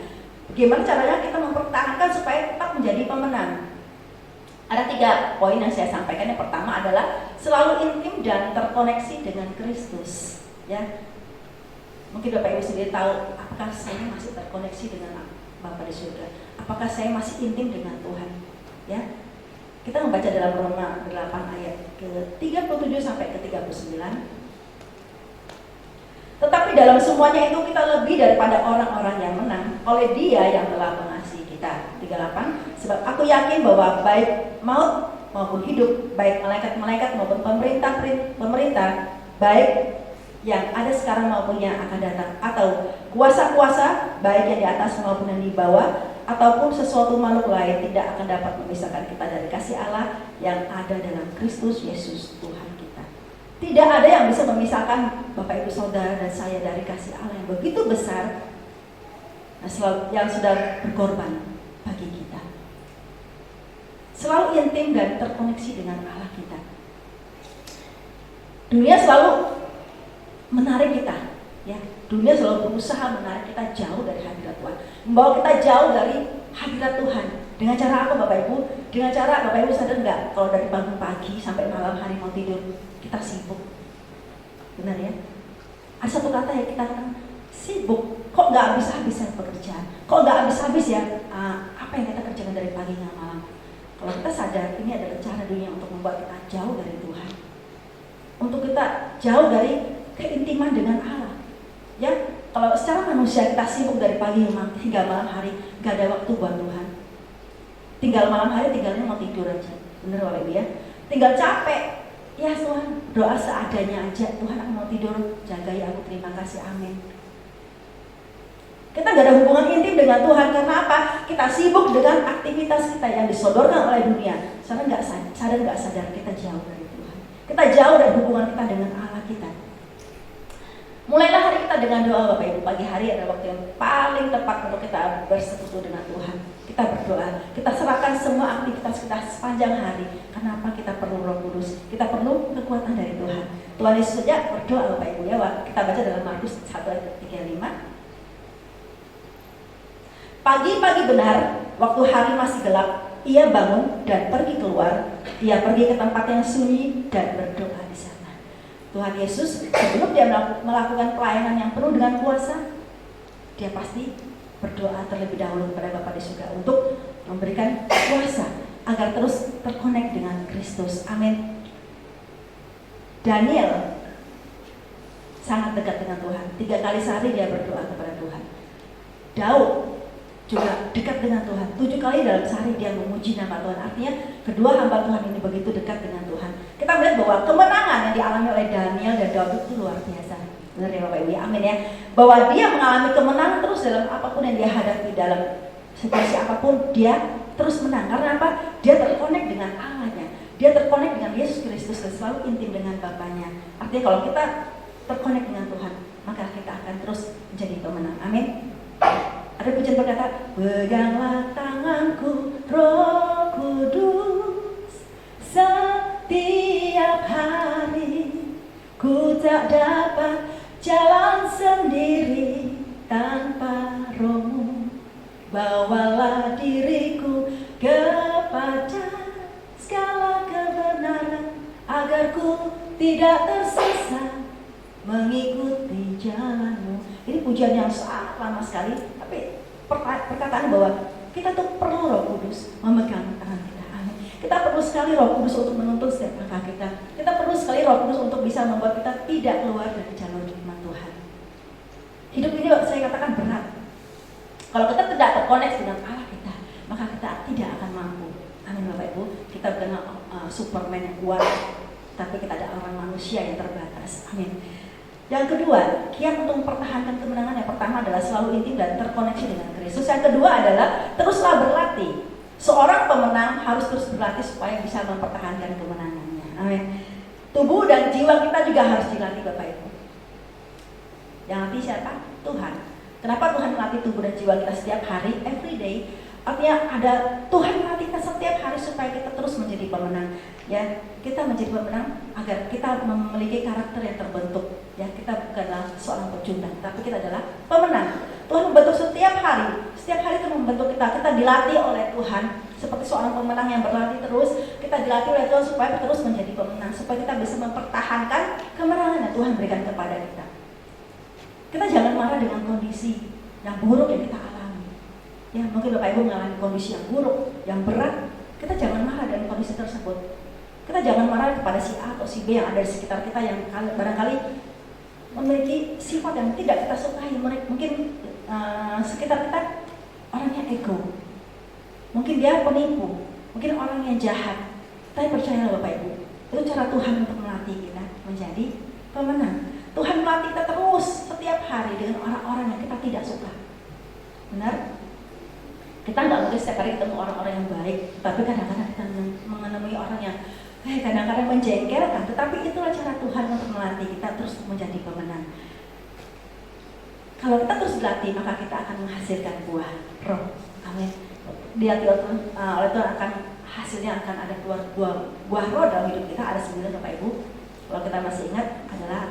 Bagaimana caranya kita mempertahankan supaya tetap menjadi pemenang? Ada 3 poin yang saya sampaikan. Yang pertama adalah selalu intim dan terkoneksi dengan Kristus. Ya, mungkin Bapak Ibu sendiri tahu apakah saya masih terkoneksi dengan Bapa di surga? Apakah saya masih intim dengan Tuhan? Ya, kita membaca dalam Roma 8 ayat ke-37 sampai ke-39. Tetapi dalam semuanya itu kita lebih daripada orang-orang yang menang oleh Dia yang telah mengasihi kita. 38. Sebab aku yakin bahwa baik maut maupun hidup, baik malaikat-malaikat maupun pemerintah, baik yang ada sekarang maupun yang akan datang, atau kuasa-kuasa baik yang di atas maupun yang di bawah, ataupun sesuatu makhluk lain tidak akan dapat memisahkan kita dari kasih Allah yang ada dalam Kristus Yesus Tuhan kita. Tidak ada yang bisa memisahkan Bapak Ibu Saudara dan saya dari kasih Allah yang begitu besar, yang sudah berkorban bagi kita. Selalu intim dan terkoneksi dengan Allah kita. Dunia selalu menarik kita, ya. Dunia selalu berusaha menarik kita jauh dari hadirat Tuhan, membawa kita jauh dari hadirat Tuhan. Dengan cara apa Bapak Ibu? Dengan cara Bapak Ibu sadar nggak kalau dari bangun pagi sampai malam hari mau tidur kita sibuk, benar ya? Ada satu kata yang kita katakan sibuk. Kok nggak habis-habis ya pekerjaan? Kok nggak habis-habis ya apa yang kita kerjakan dari pagi hingga malam? Kalau kita sadar ini adalah cara dunia untuk membuat kita jauh dari Tuhan, untuk kita jauh dari keintiman dengan Allah. Ya, kalau secara manusia kita sibuk dari pagi hingga malam hari, gak ada waktu buat Tuhan. Tinggal malam hari, tinggalnya mau tidur aja, bener Bapak Ibu ya. Tinggal capek, ya Tuhan, doa seadanya aja. Tuhan, aku mau tidur, jagai aku, terima kasih, amin. Kita gak ada hubungan intim dengan Tuhan. Karena apa? Kita sibuk dengan aktivitas kita yang disodorkan oleh dunia. Sadar gak sadar kita jauh dari Tuhan. Kita jauh dari hubungan kita dengan Allah kita. Mulailah hari kita dengan doa Bapak Ibu. Pagi hari adalah waktu yang paling tepat untuk kita bersekutu dengan Tuhan. kita berdoa, kita serahkan semua aktivitas kita sepanjang hari. Kenapa kita perlu Roh Kudus? Kita perlu kekuatan dari Tuhan. Tuhan Yesus saja berdoa Bapak Ibu ya. Kita baca dalam Markus 1 ayat 35. Pagi-pagi benar, waktu hari masih gelap, ia bangun dan pergi keluar. Dia pergi ke tempat yang sunyi dan berdoa di sana. Tuhan Yesus sebelum dia melakukan pelayanan yang penuh dengan kuasa, dia pasti berdoa terlebih dahulu kepada Bapa di surga untuk memberikan kuasa agar terus terkonek dengan Kristus. Amin. Daniel sangat dekat dengan Tuhan. 3 kali sehari dia berdoa kepada Tuhan. Daud juga dekat dengan Tuhan. 7 kali dalam sehari dia memuji nama Tuhan. Artinya kedua hamba Tuhan ini begitu dekat dengan Tuhan. Kita melihat bahwa kemenangan yang dialami oleh Daniel dan Daud itu luar biasa. Benar ya Bapak Ibu, amin ya. Bahwa dia mengalami kemenangan terus dalam apapun yang dia hadapi, dalam situasi apapun dia terus menang. Karena apa? Dia terkonek dengan Allahnya. Dia terkonek dengan Yesus Kristus dan selalu intim dengan Bapaknya. Artinya kalau kita terkonek dengan Tuhan, maka kita akan terus menjadi pemenang. Amin. Ada pujian berkata, peganglah tanganku Roh Kudus, setiap hari ku tak dapat jalan sendiri tanpa Roh-Mu. Bawalah diriku kepada segala kebenaran, agar ku tidak tersesat mengikuti jalan-Mu. Ini pujian yang sangat lama sekali, tapi perkataan bahwa kita tuh perlu Roh Kudus memegang tangan kita. Amin. Kita perlu sekali Roh Kudus untuk menuntun setiap langkah kita. Kita perlu sekali Roh Kudus untuk bisa membuat kita tidak keluar dari jalur firman Tuhan. Hidup ini saya katakan berat. Kalau kita tidak terkoneksi dengan Allah kita, maka kita tidak akan mampu. Amin Bapak Ibu. Kita bukan Superman yang kuat, tapi kita ada orang manusia yang terbatas. Amin. Yang kedua, kiat untuk mempertahankan kemenangan yang pertama adalah selalu intim dan terkoneksi dengan Kristus. Yang kedua adalah teruslah berlatih. Seorang pemenang harus terus berlatih supaya bisa mempertahankan kemenangannya. Amin. Tubuh dan jiwa kita juga harus dilatih Bapak Ibu. Yang latih siapa? Tuhan. Kenapa Tuhan melatih tubuh dan jiwa kita setiap hari, every day? Artinya ada Tuhan melatih kita setiap hari supaya kita terus menjadi pemenang. Ya, kita menjadi pemenang agar kita memiliki karakter yang terbentuk. Ya, kita bukanlah seorang pecundang, tapi kita adalah pemenang. Tuhan membentuk setiap hari itu membentuk kita. Kita dilatih oleh Tuhan seperti seorang pemenang yang berlatih terus. Kita dilatih oleh Tuhan supaya terus menjadi pemenang, supaya kita bisa mempertahankan kemenangan yang Tuhan berikan kepada kita. Kita jangan marah dengan kondisi yang buruk yang kita alami. Ya, mungkin Bapak Ibu mengalami kondisi yang buruk, yang berat. Kita jangan marah dengan kondisi tersebut. Kita jangan marah kepada si A atau si B yang ada di sekitar kita yang barangkali memiliki sifat yang tidak kita sukai. Mungkin sekitar kita orangnya ego, mungkin dia penipu, mungkin orang yang jahat. Tapi percayalah Bapak Ibu, itu cara Tuhan untuk melatih kita menjadi pemenang. Tuhan melatih kita terus setiap hari dengan orang-orang yang kita tidak suka. Benar? Kita nggak mungkin setiap hari ketemu orang-orang yang baik, tapi kadang-kadang kita menemui orang yang kadang-kadang menjengkelkan. Tetapi itulah cara Tuhan untuk melatih kita terus menjadi pemenang. Kalau kita terus berlatih, maka kita akan menghasilkan buah roh. Amin. Dilatih oleh Tuhan akan hasilnya akan ada keluar buah roh dalam hidup kita. Ada 9 Bapak Ibu. Kalau kita masih ingat adalah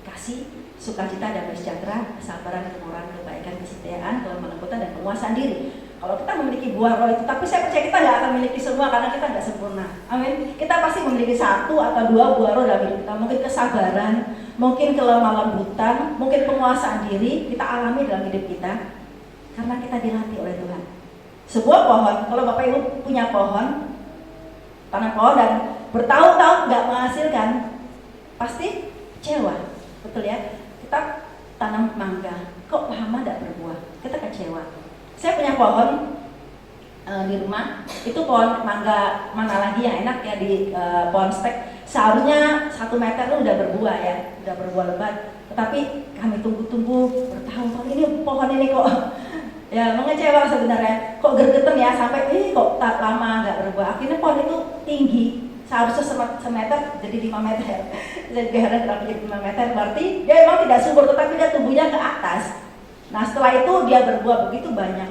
kasih, sukacita, damai sejahtera, kesabaran, kemurahan, kebaikan, kesetiaan, kelembutan, dan penguasaan diri. Kalau kita memiliki buah roh itu, tapi saya percaya kita nggak akan memiliki semua karena kita nggak sempurna. Amin. Kita pasti memiliki 1 atau 2 buah roh dalam hidup kita. Mungkin kesabaran, mungkin kelemah lembutan, mungkin penguasaan diri kita alami dalam hidup kita karena kita dilatih oleh Tuhan. Sebuah pohon, kalau Bapak Ibu punya pohon, tanam pohon dan bertahun-tahun nggak menghasilkan, pasti kecewa. Betul ya? Kita tanam mangga, kok lama tidak berbuah? Kita kecewa. Saya punya pohon di rumah, itu pohon mangga mana lagi yang enak ya di pohon stek. Seharusnya 1 meter itu udah berbuah ya, udah berbuah lebat. Tetapi kami tunggu-tunggu bertahun-tahun, ini pohon ini kok ya mengecewa sebenarnya. Kok gergeten ya sampai kok tak lama nggak berbuah. Akhirnya pohon itu tinggi. Seharusnya semeter jadi 5 meter. Jadi kenapa jadi 5 meter? Berarti dia memang tidak subur, tetapi dia tumbuhnya ke atas. Nah setelah itu dia berbuah begitu banyak.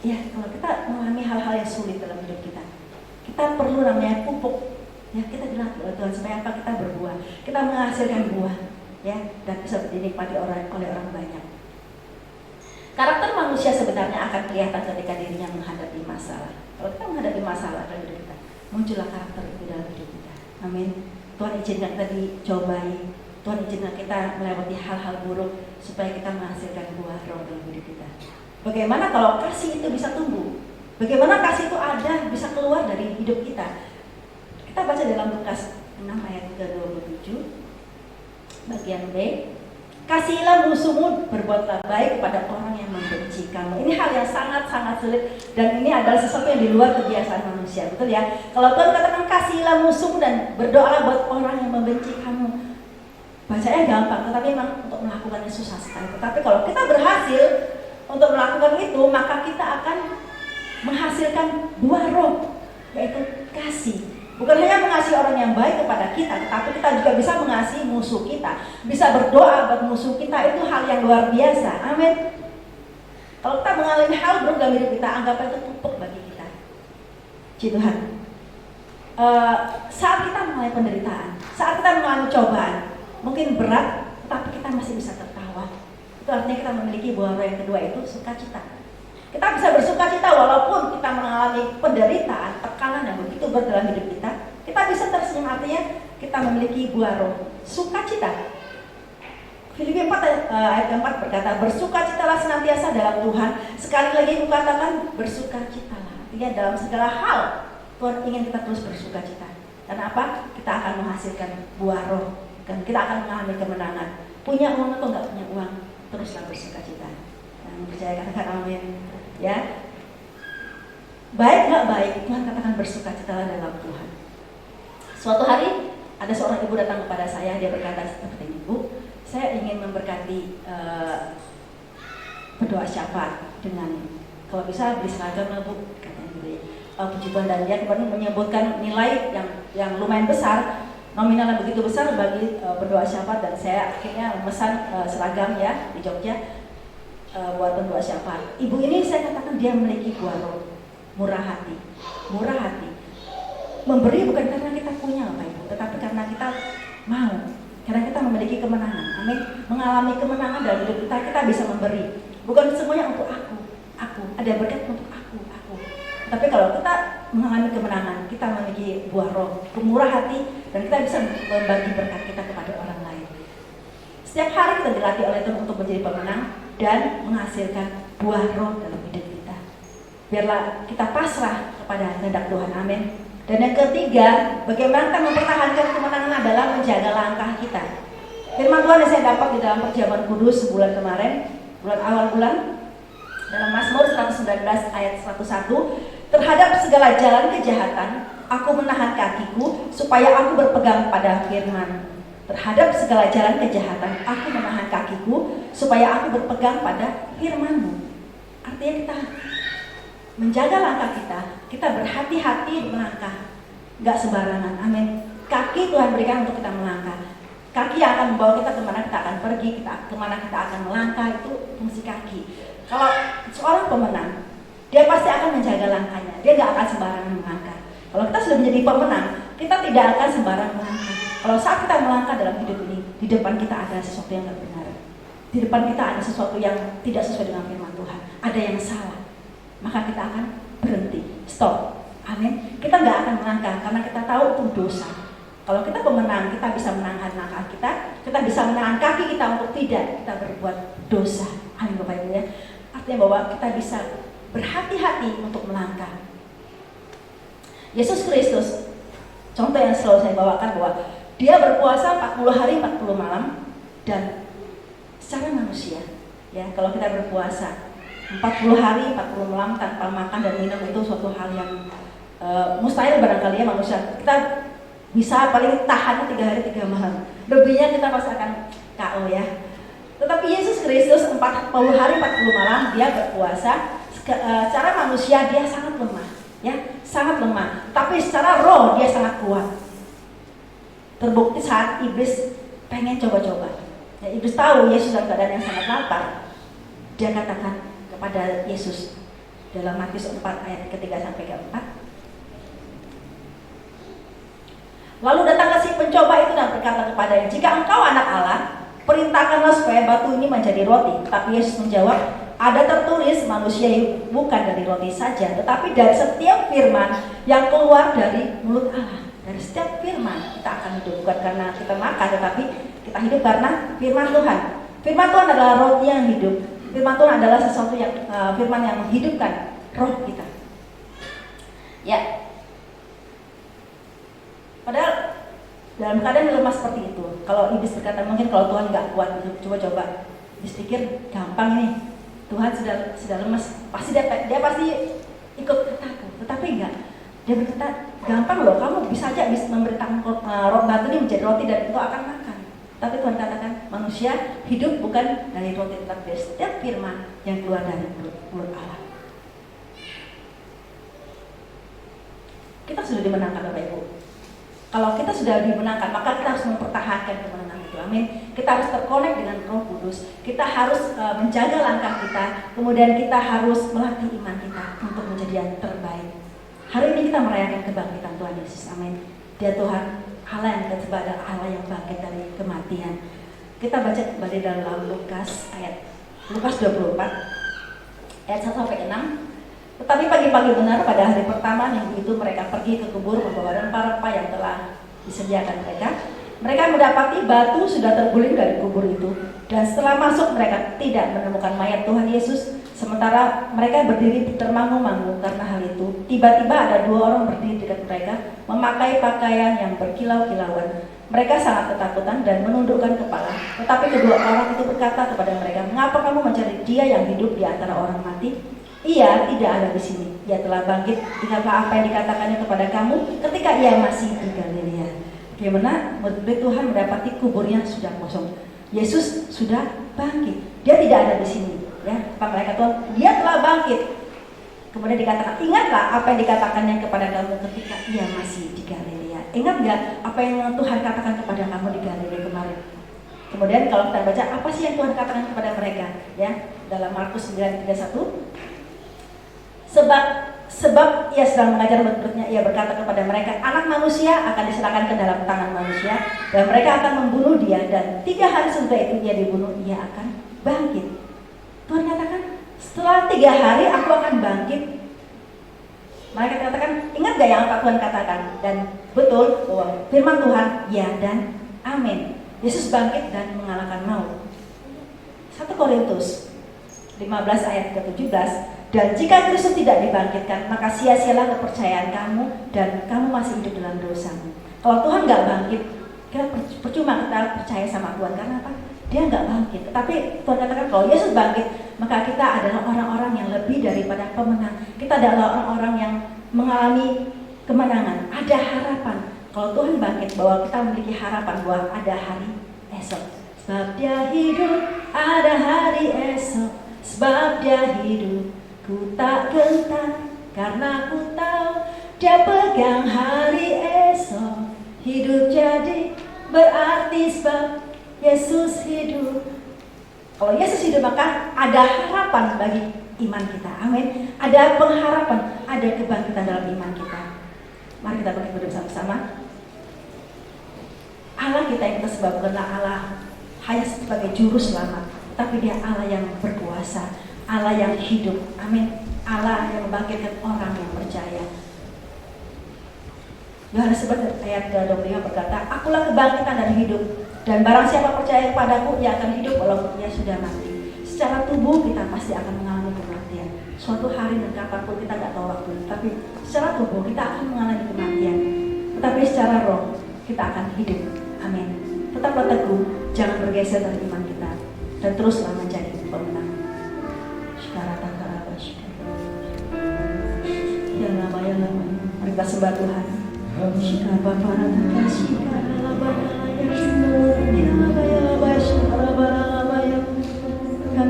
ya kalau kita mengalami hal-hal yang sulit dalam hidup kita perlu namanya pupuk. Ya, kita dilatih oleh Tuhan supaya apa? Kita berbuah, kita menghasilkan buah, ya, dan bisa dinikmati oleh orang banyak. Karakter manusia sebenarnya akan kelihatan ketika dirinya menghadapi masalah. Kalau kita menghadapi masalah dalam hidup kita, muncullah karakter itu dalam hidup kita. Amin. Tuhan izinkan kita dicobai, Tuhan izinkan kita melewati hal-hal buruk supaya kita menghasilkan buah roh dalam hidup kita. Bagaimana kalau kasih itu bisa tumbuh? Bagaimana kasih itu ada, bisa keluar dari hidup kita? Kita baca dalam Lukas 6 ayat 27 bagian B. Kasihilah musuhmu, berbuatlah baik kepada orang yang membenci kamu. Ini hal yang sangat-sangat sulit dan ini adalah sesuatu yang di luar kebiasaan manusia, betul ya? Kalau Tuhan katakan kasihilah musuhmu dan berdoalah buat orang yang membenci kamu, bacanya gampang, tetapi memang untuk melakukannya susah sekali. Tetapi kalau kita berhasil untuk melakukan itu, maka kita akan menghasilkan buah roh, yaitu kasih. Bukan hanya mengasihi orang yang baik kepada kita, tetapi kita juga bisa mengasihi musuh kita, bisa berdoa buat musuh kita. Itu hal yang luar biasa. Amin. Kalau kita mengalami hal buruk dalam hidup kita, anggap itu pupuk bagi kita. Puji Tuhan. Saat kita mengalami penderitaan, saat kita mengalami cobaan, mungkin berat, tetapi kita masih bisa tertawa. Itu artinya kita memiliki buah roh yang kedua, itu sukacita. Kita bisa bersukacita walaupun kita mengalami penderitaan, tekanan yang begitu berat dalam hidup kita. Kita bisa tersenyum, artinya kita memiliki buah roh sukacita. Filipi 4 ayat 4 berkata, bersukacitalah senantiasa dalam Tuhan. Sekali lagi kukatakan bersukacitalah. Artinya dalam segala hal Tuhan ingin kita terus bersukacita. Karena apa? Kita akan menghasilkan buah roh dan kita akan mengalami kemenangan. Punya uang atau enggak punya uang, teruslah bersukacita. Yang percaya katakan amin. Ya, baik nggak baik, Tuhan katakan bersukacitalah dalam Tuhan. Suatu hari ada seorang ibu datang kepada saya, dia berkata seperti ini, Bu, saya ingin memberkati berdoa syafaat dengan, kalau bisa beli seragam lah Bu, katanya gitu ya. Puji Tuhan, dan dia kemudian menyebutkan nilai yang lumayan besar, nominalnya begitu besar bagi berdoa syafaat, dan saya akhirnya memesan seragam ya di Jogja. Buat berdoa syafaat. Ibu ini saya katakan dia memiliki buah roh, murah hati. Memberi bukan karena kita punya Bapak Ibu, tetapi karena kita mau, karena kita memiliki kemenangan. Amin. Mengalami kemenangan dalam hidup kita, kita bisa memberi. Bukan semuanya untuk aku. Ada berkat untuk aku. Tapi kalau kita mengalami kemenangan, kita memiliki buah roh, murah hati, dan kita bisa membagi berkat kita kepada orang lain. Setiap hari kita dilatih oleh Tuhan untuk menjadi pemenang dan menghasilkan buah roh dalam hidup kita. Biarlah kita pasrah kepada kehendak Tuhan. Amin. Dan yang ketiga, bagaimana kita mempertahankan kemenangan adalah menjaga langkah kita. Firman Tuhan yang saya dapat di dalam perjamuan kudus sebulan kemarin, awal bulan, dalam Mazmur 119 ayat 101, terhadap segala jalan kejahatan, aku menahan kakiku supaya aku berpegang pada firman. Terhadap segala jalan kejahatan, aku menahan kakiku supaya aku berpegang pada firman-Mu. Artinya kita menjaga langkah kita berhati-hati melangkah, nggak sembarangan. Amin. Kaki Tuhan berikan untuk kita melangkah. Kaki yang akan membawa kita kemana kita akan pergi, kemana kita akan melangkah, itu fungsi kaki. Kalau seorang pemenang, dia pasti akan menjaga langkahnya. Dia nggak akan sembarangan melangkah. Kalau kita sudah menjadi pemenang, kita tidak akan sembarangan melangkah. Kalau saat kita melangkah dalam hidup ini, di depan kita ada sesuatu yang tidak benar. Di depan kita ada sesuatu yang tidak sesuai dengan firman Tuhan. Ada yang salah. Maka kita akan berhenti, stop. Amin. Kita nggak akan melangkah karena kita tahu itu dosa. Kalau kita pemenang, kita bisa menahan langkah kita bisa menahan kaki kita untuk tidak kita berbuat dosa. Amin Bapak Ibu ya. Artinya bahwa kita bisa berhati-hati untuk melangkah. Yesus Kristus, contoh yang selalu saya bawakan bahwa dia berpuasa 40 hari 40 malam, dan secara manusia ya, kalau kita berpuasa 40 hari 40 malam tanpa makan dan minum, itu suatu hal yang mustahil barangkali ya manusia. Kita bisa paling tahan 3 hari 3 malam, lebihnya kita pasti akan KO ya. Tetapi Yesus Kristus 40 hari 40 malam dia berpuasa. Secara manusia dia sangat lemah ya, sangat lemah, tapi secara roh dia sangat kuat. Terbukti saat iblis pengen coba-coba ya, iblis tahu Yesus dalam keadaan yang sangat lapar, dia katakan kepada Yesus, dalam Matius 4 ayat ketiga sampai ke-4. Lalu datanglah si pencoba itu dan berkata kepadanya, "Jika engkau anak Allah, perintahkanlah supaya batu ini menjadi roti." Tetapi Yesus menjawab, "Ada tertulis, manusia hidup bukan dari roti saja, tetapi dari setiap firman yang keluar dari mulut Allah." Dari setiap firman kita akan hidup, bukan karena kita makan, tetapi kita hidup karena firman Tuhan. Firman Tuhan adalah roti yang hidup. Firman Tuhan adalah sesuatu yang firman yang menghidupkan roh kita. Ya. Padahal dalam keadaan lemah seperti itu, kalau iblis berkata mungkin kalau Tuhan nggak kuat, coba-coba. Iblis pikir gampang ini, Tuhan sudah lemas, pasti dia pasti ikut kataku. Tetapi enggak, dia berkata gampang loh, kamu bisa aja memberitakan batu ini menjadi roti dan itu akan makan. Tapi Tuhan katakan manusia hidup bukan dari roti, tetapi dari setiap firman yang keluar dari mulut Allah. Kita sudah dimenangkan Bapak Ibu. Kalau kita sudah dimenangkan, maka kita harus mempertahankan kemenangan itu. Amin. Kita harus terkonek dengan Roh Kudus. Kita harus menjaga langkah kita. Kemudian kita harus melatih iman kita untuk menjadi yang terbaik. Hari ini kita merayakan kebangkitan Tuhan Yesus. Amin. Dia Tuhan Allah yang tersebut, Allah yang bangkit dari kematian. Kita baca kembali dalam Lukas 24 ayat 1 sampai 6. Tetapi pagi-pagi benar pada hari pertama minggu itu mereka pergi ke kubur membawa rempah-rempah yang telah disediakan mereka. Mereka mendapati batu sudah terguling dari kubur itu, dan setelah masuk mereka tidak menemukan mayat Tuhan Yesus. Sementara mereka berdiri termangu-mangu karena hal itu, tiba-tiba ada 2 orang berdiri dekat mereka memakai pakaian yang berkilau-kilauan. Mereka sangat ketakutan dan menundukkan kepala. Tetapi kedua orang itu berkata kepada mereka, "Mengapa kamu mencari Dia yang hidup di antara orang mati? Ia tidak ada di sini. Ia telah bangkit. Ingatlah apa yang dikatakannya kepada kamu ketika ia masih di Galilea." Bagaimana murid Tuhan mendapati kuburnya sudah kosong. Yesus sudah bangkit. Dia tidak ada di sini. Ya, Pak malaikat Tuhan, dia telah bangkit. Kemudian dikatakan, ingatlah apa yang dikatakannya kepada kamu ketika ia masih di Galilea. Ingat nggak apa yang Tuhan katakan kepada kamu di Galilea kemarin? Kemudian kalau kita baca apa sih yang Tuhan katakan kepada mereka? Ya, dalam Markus 9:31. Sebab ia sedang mengajar murid-muridnya, ia berkata kepada mereka, "Anak manusia akan diserahkan ke dalam tangan manusia, dan mereka akan membunuh dia, dan 3 hari sesudah itu ia dibunuh, ia akan bangkit." Tuhan katakan, setelah 3 hari aku akan bangkit. Mereka katakan, ingat gak yang apa Tuhan katakan? Dan betul bahwa firman Tuhan ya dan amin. Yesus bangkit dan mengalahkan maut. 1 Korintus 15 ayat ke-17. Dan jika Kristus tidak dibangkitkan, maka sia-sialah kepercayaan kamu dan kamu masih hidup dalam dosamu. Kalau Tuhan nggak bangkit, kita percuma kita percaya sama Tuhan. Karena apa? Dia nggak bangkit. Tetapi Tuhan katakan kalau Yesus bangkit, maka kita adalah orang-orang yang lebih daripada pemenang. Kita adalah orang-orang yang mengalami kemenangan. Ada harapan. Kalau Tuhan bangkit, bahwa kita memiliki harapan bahwa ada hari esok. Sebab Dia hidup, ada hari esok. Sebab Dia hidup, ku tak gentar, karena ku tahu Dia pegang hari esok. Hidup jadi berarti sebab Yesus hidup. Kalau Yesus hidup, maka ada harapan bagi iman kita. Amin. Ada pengharapan, ada kebangkitan dalam iman kita. Mari kita bangkit bersama-sama. Allah kita yang kita sebab bukanlah Allah hanya sebagai juru selamat, tapi Dia Allah yang berkuasa, Allah yang hidup. Amin. Allah yang membangkitkan orang yang percaya. Yohanes 11 ayat ke-25 berkata, "Akulah kebangkitan dan hidup, dan barang siapa percaya kepadaku, ia akan hidup walaupun ia sudah mati." Secara tubuh kita pasti akan mengalami kematian. Suatu hari dan kapanpun kita nggak tahu waktu, tapi secara tubuh kita akan mengalami kematian. Tetapi secara roh kita akan hidup. Amin. Tetaplah teguh, jangan bergeser dari iman kita, dan teruslah menjadi pemenang. Ya lama. Mari kita sembah Tuhan. Kami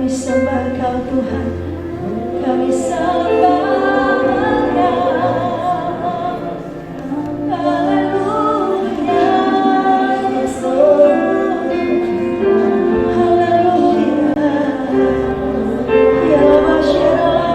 sembah Kau Tuhan. Kami sembah Kau. Haleluya Yesus. Haleluya. Ya Masyarakat.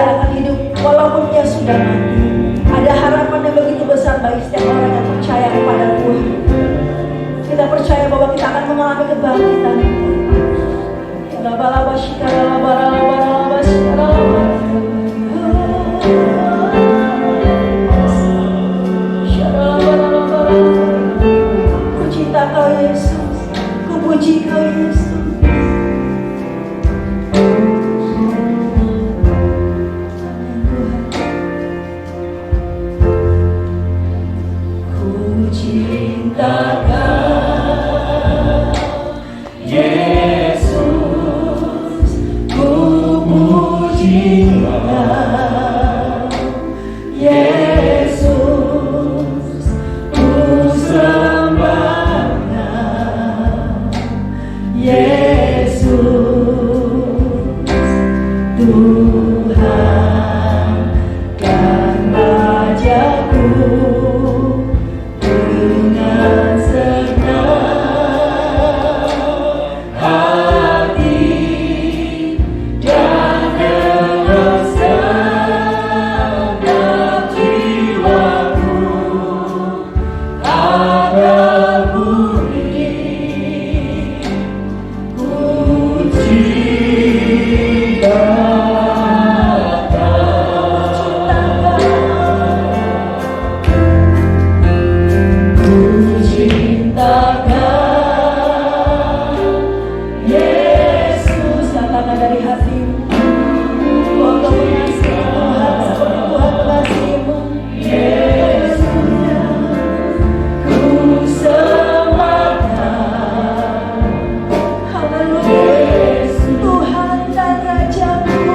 akan hidup walaupun ia sudah mati. Ada harapan yang begitu besar bagi setiap orang yang percaya kepada Tuhan. Kita percaya bahwa kita akan mengalami kebangkitan. Ku cinta Kau Yesus, ku puji Kau Yesus. Ku cinta Kau Yesus, ku puji Kau Yesus, ku sembah Kau Yesus, Tuhan kan ajaku dengan senang hati dan dengan segenap jiwaku akan bunyi ku cinta Yesus. Katakan dari hatimu, oh Kau mengasihi Tuhan seperti Tuhan mengasihimu. Yesus, ku sembah Kau. Haleluya, Tuhan dan Rajaku.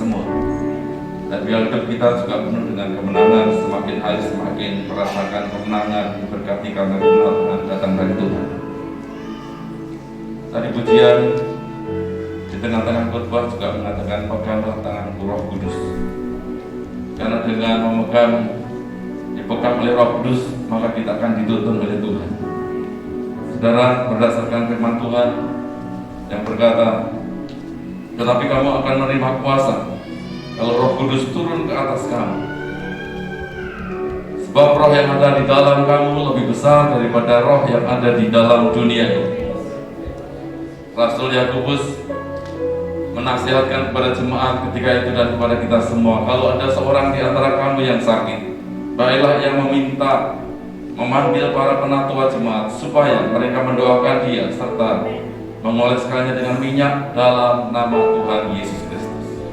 semua. Dan biar hidup kita juga penuh dengan kemenangan, semakin hari semakin merasakan kemenangan, diberkati karena kemenangan datang dari Tuhan. Tadi pujian di tengah-tengah khotbah juga mengatakan peganglah tanganku Roh Kudus. Karena dengan dipegang oleh Roh Kudus, maka kita akan dituntun oleh Tuhan. Saudara, berdasarkan firman Tuhan yang berkata, tetapi kamu akan menerima kuasa kalau Roh Kudus turun ke atas kamu. Sebab roh yang ada di dalam kamu lebih besar daripada roh yang ada di dalam dunia ini. Rasul Yakobus menasihatkan kepada jemaat ketika itu dan kepada kita semua, kalau ada seorang di antara kamu yang sakit, baiklah yang memanggil para penatua jemaat supaya mereka mendoakan dia serta mengoleskannya dengan minyak dalam nama Tuhan Yesus Kristus.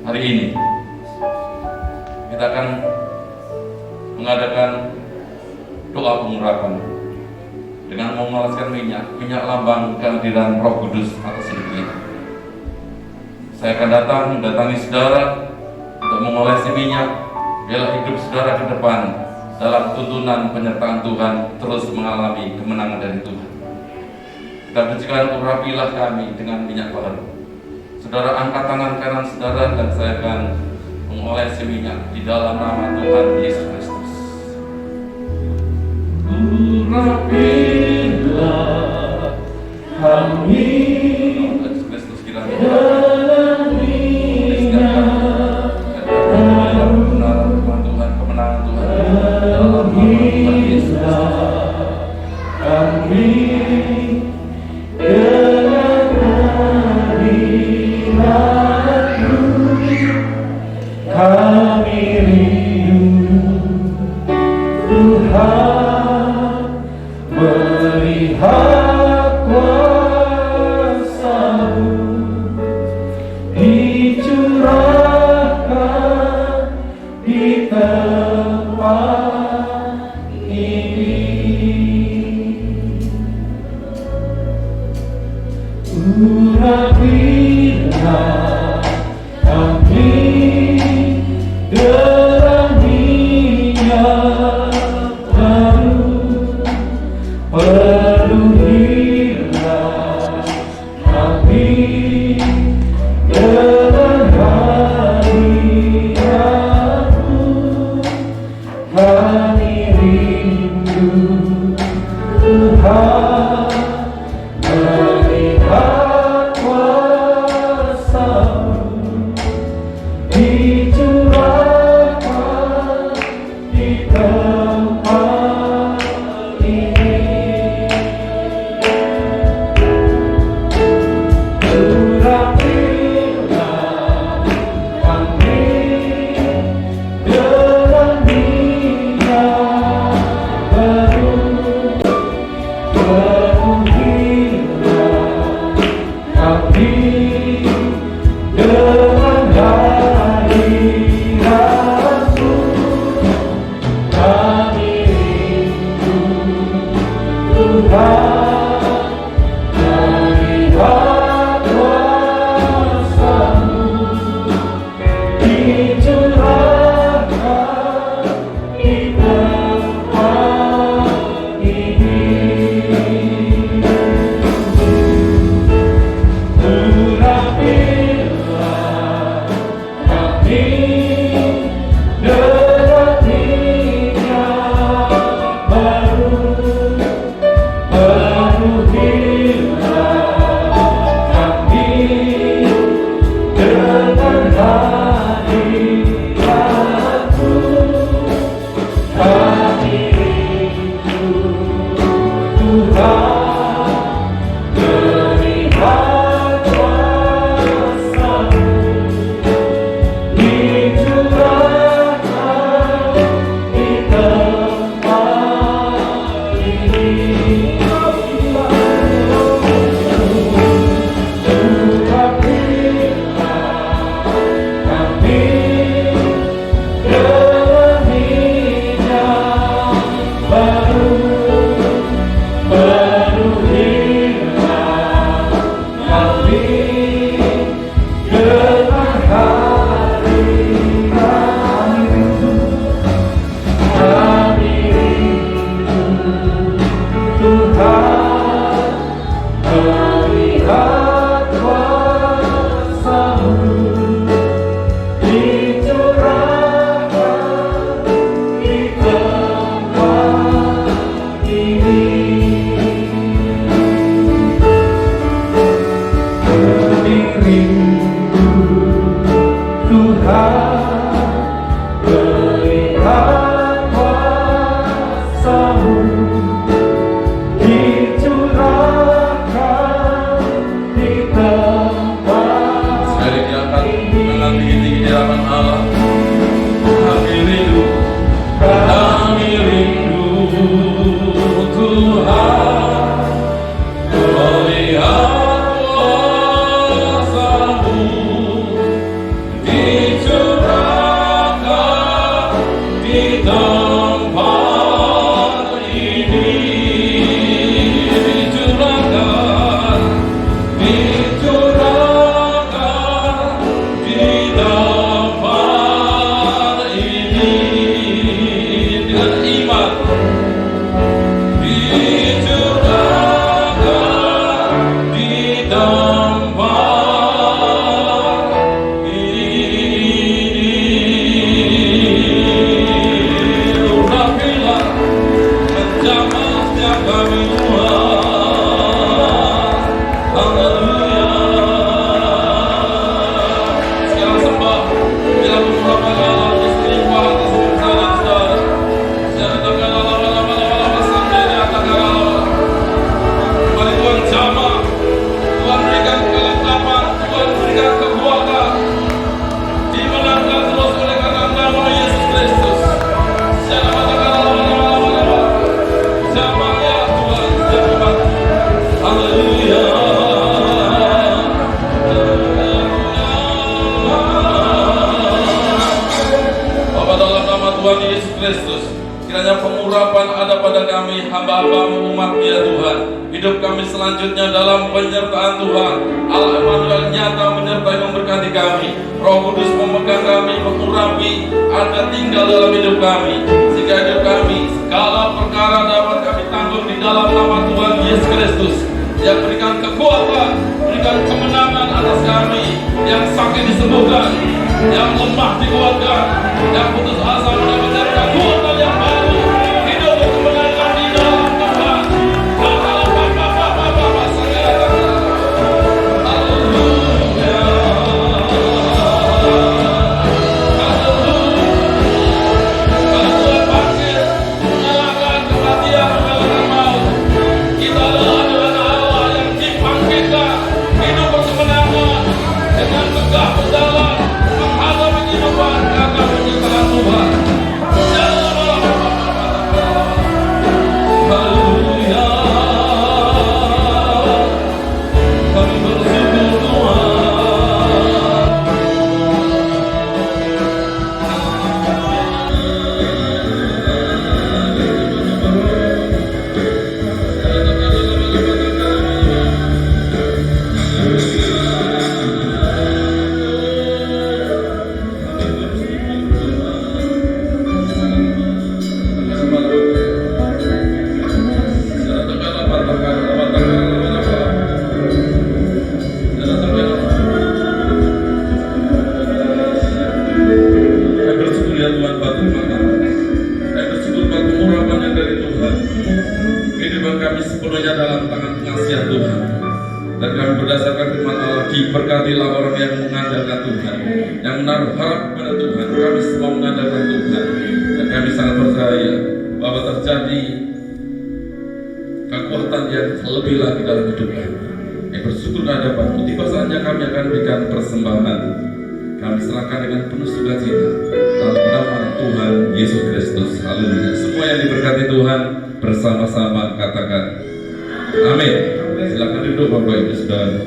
Hari ini kita akan mengadakan doa pengurapan dengan mengoleskan minyak lambang kehadiran Roh Kudus atas hidup kita. Saya akan mendatangi saudara untuk mengolesi minyak, biarlah hidup saudara ke depan dalam tuntunan penyertaan Tuhan terus mengalami kemenangan dari Tuhan. Kita berjika urapilah kami dengan minyak baru. Saudara angkat tangan kanan saudara dan saya akan mengolesi minyak di dalam nama Tuhan Yesus Kristus. Urapilah kami, Yesus Kristus kiranya kemenangan Tuhan dalam nama Tuhan Yesus kami rindu Tuhan melihat kuasa-Mu dicurahkan di tempat ini. Urapilah kami dengan minyak baru, penuhilah kami dengan hadirat-Mu. Kami rindu Tuhan melihat kuasa-Mu dicurahkan di tempat ini. Urapilah kami dengan minyak baru, penuhilah kami dengan hadirat-Mu. Kami rindu Tuhan melihat kuasa-Mu dicurahkan di tempat ini. Urapilah kami dengan minyak baru, penuhilah kami dengan hadirat-Mu. Kami rindu Tuhan melihat kuasa-Mu dicurahkan melihat kuasa-Mu dicurahkan di tempat Sekali diangkat dengan tinggi-tinggi di hadapan Allah. Kami rindu Tuhan melihat kuasa-Mu dicurahkan di tempat ini, dicurahkan di tempat ini dengan iman. Dicurahkan di tempat ini. Urapilah menjamah setiap kami Tuhan. Haleluya. Sekarang sembah bila mengurapan Allah istighfar atas kesalahan saudara. Jangan lama-lama sampai atas. Mari Tuhan jamah, Tuhan berikan kelengkapan, Tuhan berikan kekuatan, dimenangkan terus oleh karena nama Yesus Kristus. Jamah ya Tuhan, jamah. Haleluya. Bapa, dalam nama Tuhan Yesus Kristus, kiranya pengurapan ada pada kami hamba-hamba-Mu umat-Nya Tuhan. Hidup kami selanjutnya dalam penyertaan Tuhan. Allah Emmanuel nyata menyertai memberkati kami. Roh Kudus memegang kami, mengurapi, ada tinggal dalam hidup kami, sehingga hidup kami segala perkara dapat kami tanggung di dalam nama Tuhan Yesus Kristus, yang berikan kekuatan, berikan kemenangan atas kami, yang sakit disembuhkan, yang lemah dikuatkan, yang putus asa mendapatkan kekuatan yang baru, hidup berkemenangan di dalam Tuhan. Diberkatilah orang yang mengandalkan Tuhan, yang menaruh harap pada Tuhan. Kami semua mengandalkan Tuhan, dan kami sangat percaya bahwa terjadi kekuatan yang lebih lagi dalam hidup kami. Yang bersyukur hadapan-Mu, tiba saatnya kami akan berikan persembahan. Kami serahkan dengan penuh sukacita dalam nama Tuhan Yesus Kristus. Haleluya. Semua yang diberkati Tuhan bersama-sama katakan amin. Silakan duduk Bapak Ibu Saudara.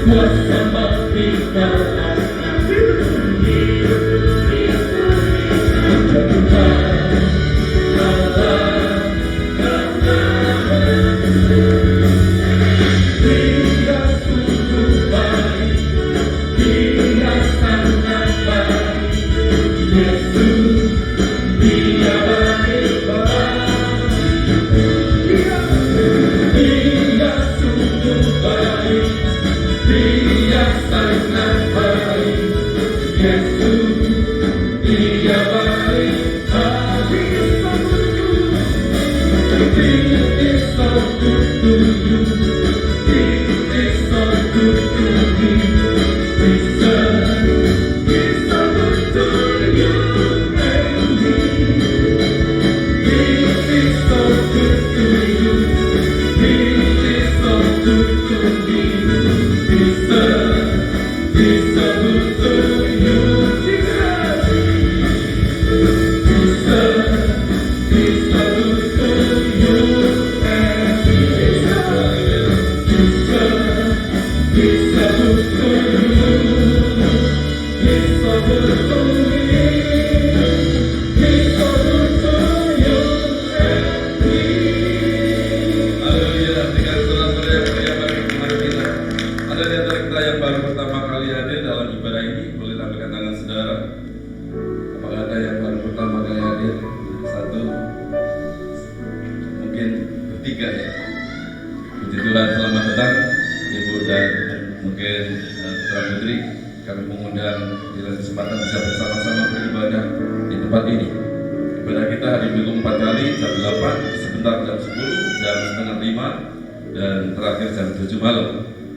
Kuasa memberikan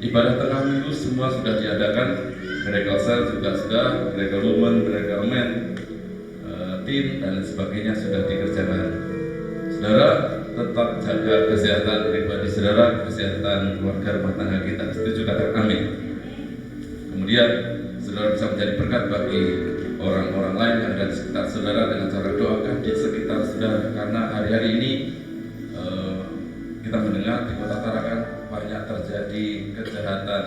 Ibadah tengah minggu semua sudah diadakan, miracle cell juga sudah, miracle woman, miracle man, tim dan sebagainya sudah dikerjakan. Saudara, tetap jaga kesehatan pribadi saudara, kesehatan keluarga rumah tangga kita. Setuju, katakan amin. Kemudian saudara bisa menjadi berkat bagi orang-orang lain yang ada di sekitar saudara dengan cara doakan di sekitar saudara, karena hari-hari ini kita mendengar di Kota Tarakan banyak terjadi kejahatan,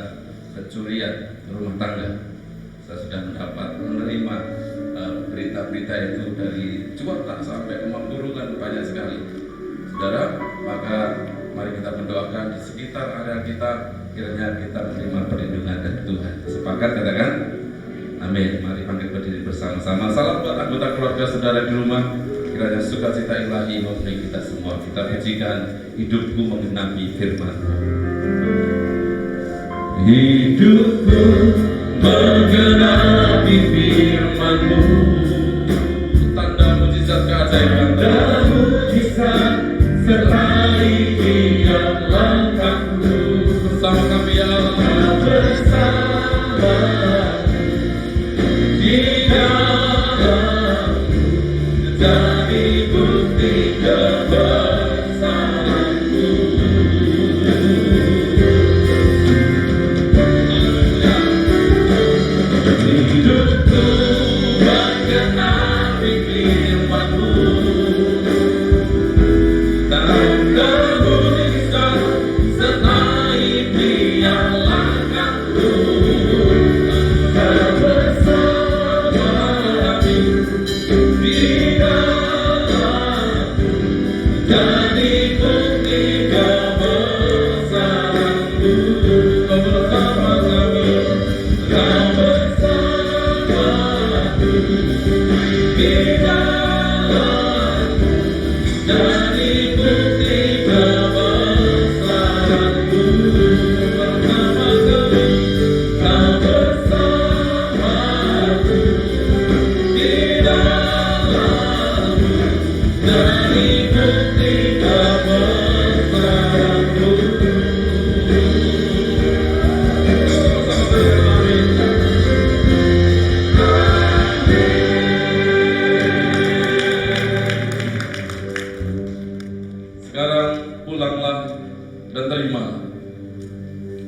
pencurian rumah tangga. Saya sudah menerima berita-berita itu dari Juanda sampai ke Mamburungan, banyak sekali. Saudara, maka mari kita mendoakan di sekitar area kita, kiranya kita menerima perlindungan dari Tuhan. Sepakat katakan? Amin. Mari bangkit berdiri bersama-sama. Salam buat anggota keluarga saudara di rumah. Kiranya sukacita ilahi memenuhi kita semua. Kita pujikan hidupku mengenapi firman. Hidupku mengenapi firman-Mu, tanda mujizat keajaiban dan mujizat sertai tiap langkahku. Bersama kami ya Allah, bersama di dalam jadi bukti kebesaran-Mu. Hidupku mengenapi firman-Mu, tanda mujizat sertai tiap langkahku. Bersama kami di dalam jadi bukti kebesaran-Mu. Kau bersama kami, Kau bersama di dalam jadi bukti kebesaran-Mu. Bersama kami, Kau bersama di dalam jadi bukti kebesaran-Mu. Sekarang pulanglah dan terima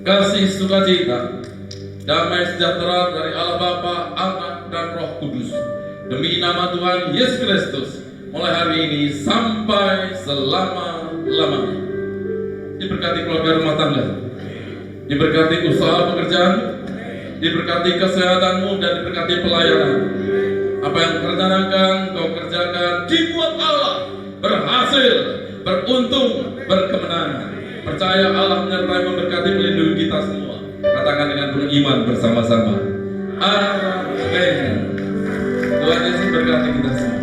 kasih sukacita, damai sejahtera dari Allah Bapa, Anak dan Roh Kudus, demi nama Tuhan Yesus Kristus, mulai hari ini sampai selama-lamanya. Diberkati keluarga rumah tangga, diberkati usaha pekerjaan, diberkati kesehatanmu dan diberkati pelayanan. Apa yang direncanakan kau kerjakan, dibuat Allah berhasil, beruntung, berkemenangan. Percaya Allah menyertai, memberkati, melindungi kita semua. Katakan dengan penuh iman bersama-sama. Amin. Tuhan Yesus berkati kita semua.